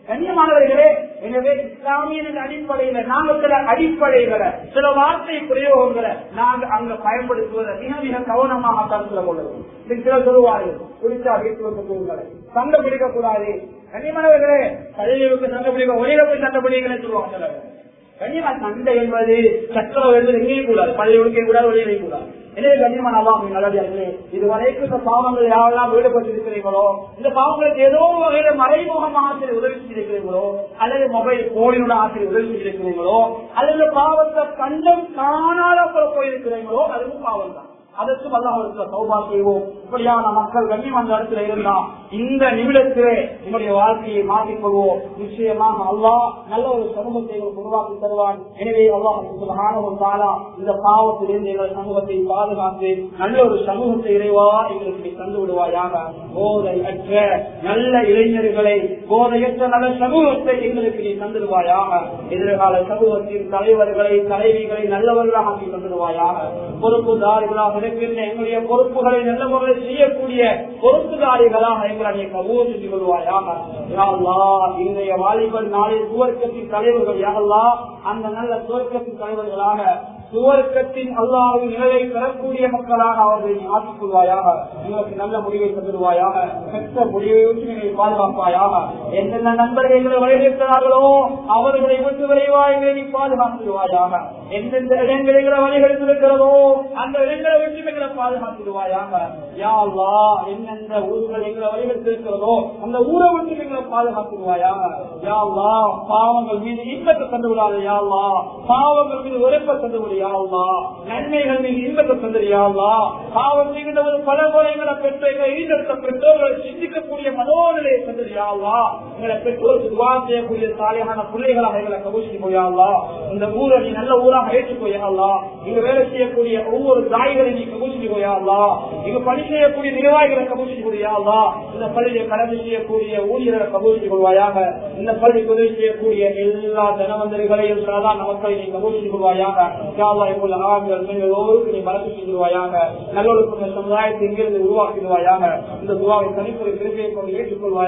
Speaker 1: கண்ணியமானவர்களே எனவே இஸ்லாமியின் அடிப்படையில நாங்க சில அடிப்படைகளை சில வார்த்தை பிரயோகங்களை நாங்க அங்க பயன்படுத்துவதை மிக மிக கவனமாக கருத்துல கொள்ளுவோம். சிலர் சொல்லுவார்கள் குடிச்சா வீட்டு வந்து போகுங்களை சண்டை பிடிக்க கூடாது. கண்ணியமானவர்களே பள்ளிகளுக்கு சண்டை பிடிக்க ஒளியில போய் சண்டை பிடிக்கலன்னு சொல்லுவாங்க சிலர். கண்ணியமா சண்டை என்பது சக்கரம் எழுது எங்கேயும் கூடாது, பள்ளி ஒழுக்க கூடாது, ஒளியிலையும் கூடாது. எனவே கண்ணியமான நல்லதார்களே இதுவரைக்கும் இந்த பாவங்கள் யாரெல்லாம் ஈடுபட்டு இருக்கிறீர்களோ, இந்த பாவங்களுக்கு ஏதோ ஒரு வகையில மறைமுகமாக ஆசிரியர் உதவி செய்திருக்கிறீர்களோ, அல்லது மொபைல் போனியோட ஆசிரியர் உதவி செய்திருக்கிறீர்களோ, அல்லது பாவத்தை கண்டம் காணாத போயிருக்கிறீங்களோ அதுவும் பாவம் தான். அதற்கும் அல்லாஹ்விடத்துல தௌபா செய்வோம். இப்படியான மக்கள் கண்ணியம் அந்த இடத்துல இருந்தா இந்த நிமிடத்திலே நம்முடைய வாழ்க்கையை மாற்றிக்கொள்வோம். நிச்சயமாக அல்லாஹ் நல்ல ஒரு சமூகத்தை உருவாக்கி தருவான். எனவே அல்லாஹ் சுப்ஹானஹு வ தஆலா இந்த பாவத்திலிருந்து எங்கள் சமூகத்தை பாதுகாத்து நல்ல ஒரு சமூகத்தை இறைவா எங்களுக்கு தந்து விடுவாயாக. போதை அற்ற நல்ல இளைஞர்களை, போதையற்ற நல்ல சமூகத்தை எங்களுக்கு நீ தந்துடுவாயாக. எதிர்கால சமூகத்தின் தலைவர்களை, தலைவிகளை நல்லவர்களாக ஆக்கி தந்துடுவாயாக. பொறுப்புதாரிகளாக எங்களுடைய பொறுப்புகளை நல்ல முறையில் செய்யக்கூடிய பொறுப்புதாரிகளாக எங்களை கபூல் செஞ்சு கொள்வாயாக. இன்றைய வாலிபர் நாளில் சுவர்க்கத்தின் தலைவர்கள் யாரெல்லாம் அந்த நல்ல சுவர்க்கத்தின் தலைவர்களாக சுவர்க்கத்தின் அல்லாஹ்வின் நிழலை பெறக்கூடிய மக்களாக அவர்களை ஆக்கிக் கொள்வாயாக. எங்களுக்கு நல்ல முடிவை தந்துடுவாயாக. பெற்ற முடிவை விட்டு எங்களை பாதுகாப்பாயாக. எந்தெந்த நண்பர்கள் எங்களை வழிகெடுக்கிறார்களோ அவர்களை விட்டு விரைவா எங்களை பாதுகாத்துடுவாயாக. எந்தெந்த இடங்கள் எங்களை வழிகெடுத்திருக்கிறதோ அந்த இடங்களை விட்டு எங்களை பாதுகாத்துடுவாயாக. யா அல்லாஹ் எந்தெந்த ஊர்கள் எங்களை வழிகெடுத்திருக்கிறதோ அந்த ஊரை விட்டு எங்களை பாதுகாத்துடுவாயாக. யா அல்லாஹ் பாவங்கள் மீது இன்பத்தை தந்து விடாது. யா அல்லாஹ் பாவங்கள் மீது வெறுப்பை தந்து விடு. நன்மைகள் மீது இன்பத்தை தந்திரியா. பாவம் செய்கின்ற ஒரு பல முறைகளை பெற்றோர்களை ஈடுபடுத்த பெற்றோர்களை சிந்திக்கக்கூடிய மனோநிலையை தந்திரியா. எங்களை பெற்றோருக்கு துவா செய்யக்கூடிய சாலையான பிள்ளைகளாக எங்களை கபூசி போயா. இந்த ஊரை நீ நல்ல ஊராக ஏற்றுக்கோயா. இங்க வேலை செய்யக்கூடிய ஒவ்வொரு தாய்களை நீ கபூசி போயா. இங்க பணி செய்யக்கூடிய நிர்வாகிகளை கபூசி போயா. இந்த பள்ளியை கடமை செய்யக்கூடிய ஊழியர்களை கபூசி கொள்வாயாக. இந்த பள்ளிக்கு உதவி செய்யக்கூடிய எல்லா தனவந்தர்களையும் சாதாரண மக்களை நீ கபூசி கொள்வாயாக. நீ மறந்து செஞ்சிருவாயாக. நல்லொழுக்க சமுதாயத்தை இங்கிருந்து உருவாக்கிடுவாயாக. இந்த துவாவை தனிப்பொரு திருப்பியை கொண்டு ஏற்றுக்கொள்வாயாக.